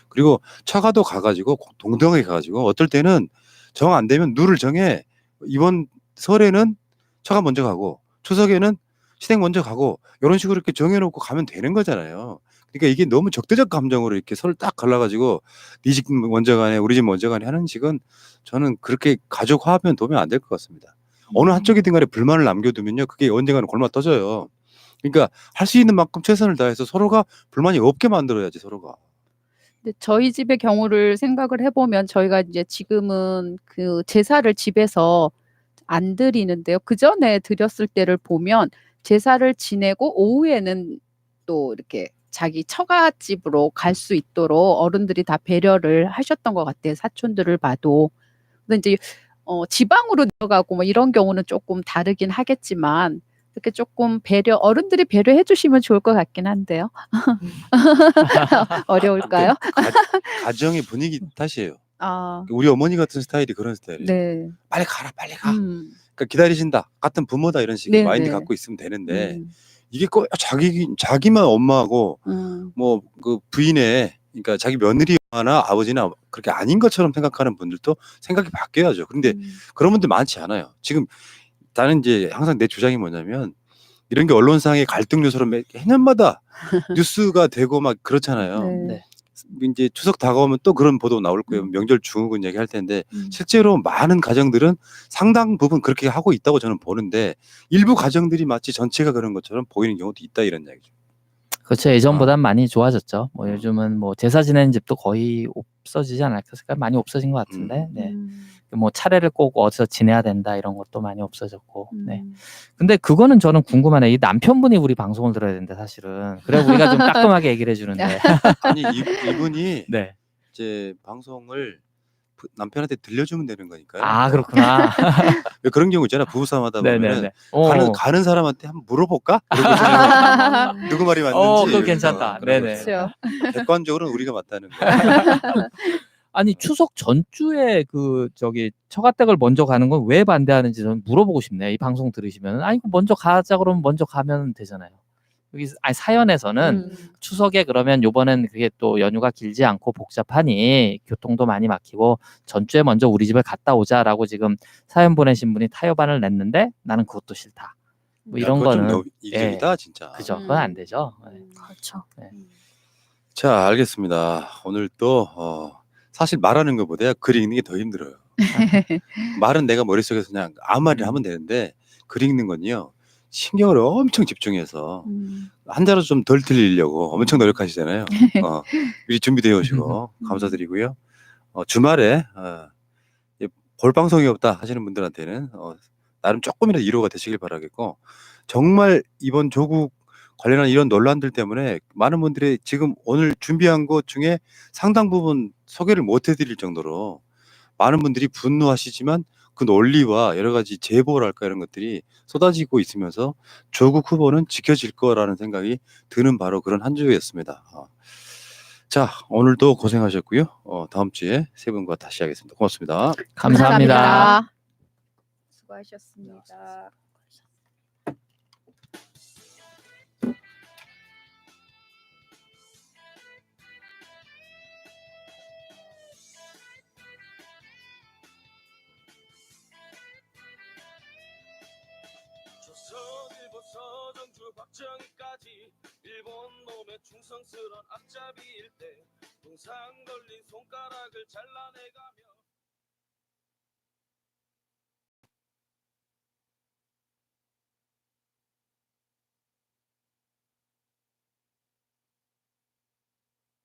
[SPEAKER 1] 그리고 처가도 가가지고 동등하게 가가지고 어떨 때는 정 안 되면 누를 정해 이번 설에는 처가 먼저 가고 추석에는 시댁 먼저 가고 이런 식으로 이렇게 정해놓고 가면 되는 거잖아요. 그러니까 이게 너무 적대적 감정으로 이렇게 서로 딱 갈라가지고 네 집 먼저 가네 우리 집 먼저 가네 하는 식은 저는 그렇게 가족화하면 도움이 안 될 것 같습니다. 어느 한쪽이든 간에 불만을 남겨두면요 그게 언젠가는 골마 터져요. 그러니까 할 수 있는 만큼 최선을 다해서 서로가 불만이 없게 만들어야지 서로가.
[SPEAKER 2] 근데 저희 집의 경우를 생각을 해보면 저희가 이제 지금은 그 제사를 집에서 안 드리는데요. 그 전에 드렸을 때를 보면 제사를 지내고 오후에는 또 이렇게 자기 처갓집으로 갈 수 있도록 어른들이 다 배려를 하셨던 것 같아요. 사촌들을 봐도. 근데 이제 지방으로 내려가고 뭐 이런 경우는 조금 다르긴 하겠지만 이렇게 조금 어른들이 배려해 주시면 좋을 것 같긴 한데요. 어려울까요?
[SPEAKER 1] 가정의 분위기 탓이에요.
[SPEAKER 2] 아,
[SPEAKER 1] 우리 어머니 같은 스타일이 그런 스타일이에요.
[SPEAKER 2] 네.
[SPEAKER 1] 빨리 가라 빨리 가. 그러니까 기다리신다. 같은 부모다 이런 식의
[SPEAKER 2] 네,
[SPEAKER 1] 마인드
[SPEAKER 2] 네.
[SPEAKER 1] 갖고 있으면 되는데 이게 꼭 자기만 엄마하고 뭐 그 부인의 그러니까 자기 며느리나 아버지나 그렇게 아닌 것처럼 생각하는 분들도 생각이 바뀌어야죠. 그런데 그런 분들 많지 않아요. 지금 나는 이제 항상 내 주장이 뭐냐면 이런 게 언론상의 갈등 요소로 해년마다 뉴스가 되고 막 그렇잖아요.
[SPEAKER 2] 네.
[SPEAKER 4] 네.
[SPEAKER 1] 이제 추석 다가오면 또 그런 보도 나올 거예요. 명절 증후군 얘기할 텐데
[SPEAKER 2] 음.
[SPEAKER 1] 실제로 많은 가정들은 상당 부분 그렇게 하고 있다고 저는 보는데 일부 가정들이 마치 전체가 그런 것처럼 보이는 경우도 있다 이런 이야기죠.
[SPEAKER 4] 그렇죠. 예전보단 많이 좋아졌죠. 뭐 요즘은 뭐 제사 지내는 집도 거의 없어지지 않았을까? 많이 없어진 것 같은데. 네. 뭐 차례를 꼭 어디서 지내야 된다 이런 것도 많이 없어졌고. 네. 근데 그거는 저는 궁금하네. 이 남편분이 우리 방송을 들어야 되는데 사실은. 그래 우리가 좀 따끔하게 얘기를 해주는데.
[SPEAKER 1] 아니 이분이
[SPEAKER 4] 네.
[SPEAKER 1] 이제 방송을 남편한테 들려주면 되는 거니까요.
[SPEAKER 4] 아 그렇구나.
[SPEAKER 1] 왜 그런 경우 있잖아. 부부싸움 하다 보면은
[SPEAKER 4] 네네네.
[SPEAKER 1] 가는 사람한테 한번 물어볼까? 이러고서 누구 말이 맞는지.
[SPEAKER 4] 그거 괜찮다.
[SPEAKER 1] 그런
[SPEAKER 4] 네네.
[SPEAKER 1] 거죠.
[SPEAKER 2] 그렇죠.
[SPEAKER 1] 객관적으로는 우리가 맞다는 거예요.
[SPEAKER 4] 아니 추석 전주에 그 저기 처가댁을 먼저 가는 건 왜 반대하는지 저는 물어보고 싶네요. 이 방송 들으시면 아니 먼저 가자 그러면 먼저 가면 되잖아요. 여기 아니 사연에서는 추석에 그러면 요번엔 그게 또 연휴가 길지 않고 복잡하니 교통도 많이 막히고 전주에 먼저 우리 집을 갔다 오자라고 지금 사연 보내신 분이 타협안을 냈는데 나는 그것도 싫다. 뭐
[SPEAKER 1] 야,
[SPEAKER 4] 이런
[SPEAKER 1] 그건
[SPEAKER 4] 거는
[SPEAKER 1] 좀 이기적이다
[SPEAKER 4] 예,
[SPEAKER 1] 진짜.
[SPEAKER 4] 그죠. 그건 안 되죠. 네.
[SPEAKER 3] 그렇죠.
[SPEAKER 1] 자, 알겠습니다. 오늘 또 사실 말하는 것보다 글 읽는 게 더 힘들어요. 말은 내가 머릿속에서 그냥 아무 말이나 하면 되는데 글 읽는 건요. 신경을 엄청 집중해서 한자로 좀 덜 틀리려고 엄청 노력하시잖아요. 미리 준비되어 오시고 감사드리고요. 주말에 볼 방송이 없다 하시는 분들한테는 나름 조금이라도 위로가 되시길 바라겠고 정말 이번 조국 관련한 이런 논란들 때문에 많은 분들이 지금 오늘 준비한 것 중에 상당 부분 소개를 못 해드릴 정도로 많은 분들이 분노하시지만 그 논리와 여러 가지 제보랄까 이런 것들이 쏟아지고 있으면서 조국 후보는 지켜질 거라는 생각이 드는 바로 그런 한 주였습니다. 자, 오늘도 고생하셨고요. 다음 주에 세 분과 다시 하겠습니다. 고맙습니다.
[SPEAKER 4] 감사합니다.
[SPEAKER 2] 수고하셨습니다.
[SPEAKER 5] 조선일보서 정주 박정희까지 일본 놈의 충성스런 앞잡이일 때 동상 걸린 손가락을 잘라내가며